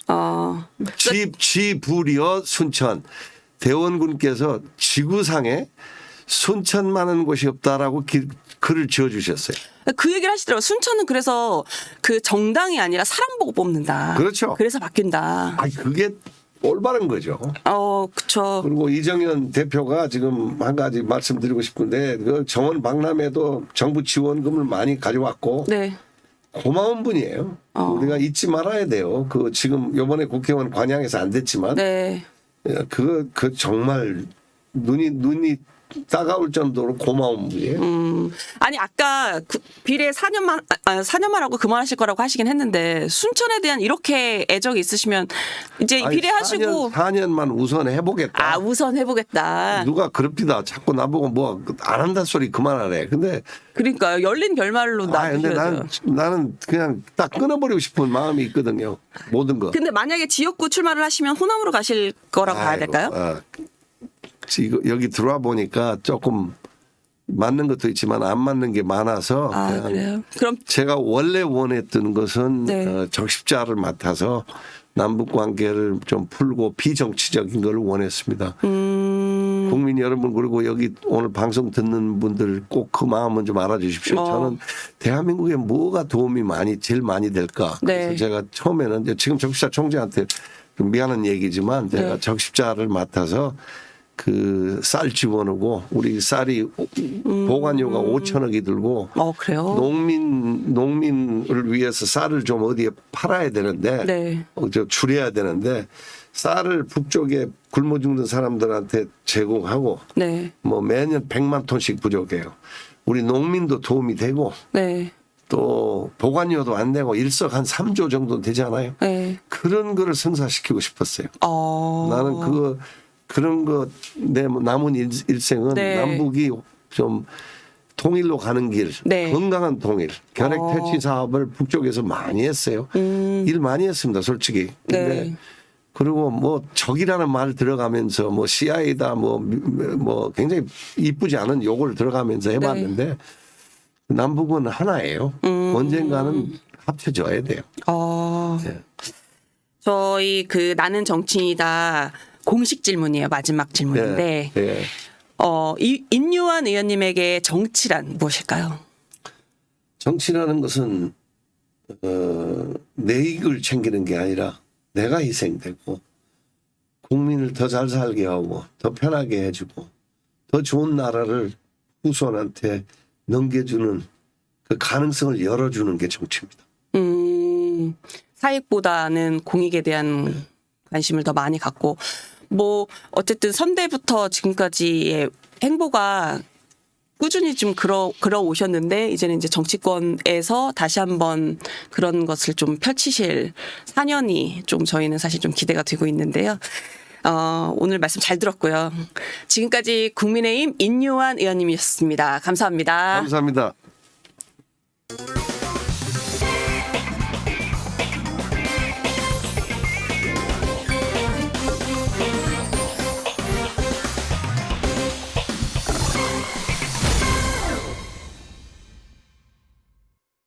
지부려 순천. 대원군께서 지구상에 순천만한 곳이 없다라고 글을 지어주셨어요. 그 얘기를 하시더라고요. 순천은 그래서 그 정당이 아니라 사람 보고 뽑는다. 그렇죠. 그래서 바뀐다. 그게 올바른 거죠. 그렇죠. 그리고 이정현 대표가 지금 한 가지 말씀드리고 싶은데 그 정원 박람회도 정부 지원금을 많이 가져왔고 네. 고마운 분이에요. 우리가 잊지 말아야 돼요. 그 지금 이번에 국회의원 관양에서 안 됐지만 네. 그 정말 눈이 따가울 정도로 고마운 분이에요. 아니 아까 비례 4년만 하고 그만하실 거라고 하시긴 했는데 순천에 대한 이렇게 애정이 있으시면 이제 아니, 비례하시고 4년만 우선 해보겠다. 우선 해보겠다. 누가 그럽디다. 자꾸 나보고 뭐 안 한다 소리 그만하래. 근데 그러니까요. 열린 결말로 근데 놔두셔야죠. 나는 그냥 딱 끊어버리고 싶은 마음이 있거든요. 모든 거. 근데 만약에 지역구 출마를 하시면 호남으로 가실 거라고 봐야 될까요? 지금 여기 들어와 보니까 조금 맞는 것도 있지만 안 맞는 게 많아서 그냥 그래요? 그럼 제가 원래 원했던 것은 네. 적십자를 맡아서 남북 관계를 좀 풀고 비정치적인 걸 원했습니다. 국민 여러분 그리고 여기 오늘 방송 듣는 분들 꼭 그 마음은 좀 알아주십시오. 저는 대한민국에 뭐가 도움이 제일 많이 될까. 그래서 네. 제가 처음에는 이제 지금 적십자 총재한테 좀 미안한 얘기지만 제가 네. 적십자를 맡아서 그 쌀 지원하고 우리 쌀이 보관료가 5천억이 들고 그래요? 농민을 위해서 쌀을 좀 어디에 팔아야 되는데 네. 줄여야 되는데 쌀을 북쪽에 굶어 죽는 사람들한테 제공하고 네. 뭐 매년 100만 톤씩 부족해요. 우리 농민도 도움이 되고 네. 또 보관료도 안 내고 일석 한 3조 정도 되잖아요. 네. 그런 거를 성사시키고 싶었어요. 나는 그런 거 내 남은 일생은 네. 남북이 좀 통일로 가는 길, 네. 건강한 통일, 결핵 퇴치 사업을 북쪽에서 많이 했어요. 일 많이 했습니다, 솔직히. 근데 네. 그리고 뭐 적이라는 말 들어가면서 뭐 CIA다 뭐 굉장히 이쁘지 않은 욕을 들어가면서 해봤는데 남북은 하나예요. 언젠가는 합쳐져야 돼요. 네. 저희 나는 정치인이다 공식 질문이에요. 마지막 질문인데 네. 임요한 의원님에게 정치란 무엇일까요? 정치라는 것은 내 이익을 챙기는 게 아니라 내가 희생되고 국민을 더 잘 살게 하고 더 편하게 해주고 더 좋은 나라를 후손한테 넘겨주는 그 가능성을 열어주는 게 정치입니다. 사익보다는 공익에 대한 관심을 더 많이 갖고 뭐 어쨌든 선대부터 지금까지의 행보가 꾸준히 좀 그러오셨는데 이제는 이제 정치권에서 다시 한번 그런 것을 좀 펼치실 4년이 좀 저희는 사실 좀 기대가 되고 있는데요. 오늘 말씀 잘 들었고요. 지금까지 국민의힘 임요한 의원님이셨습니다. 감사합니다. 감사합니다.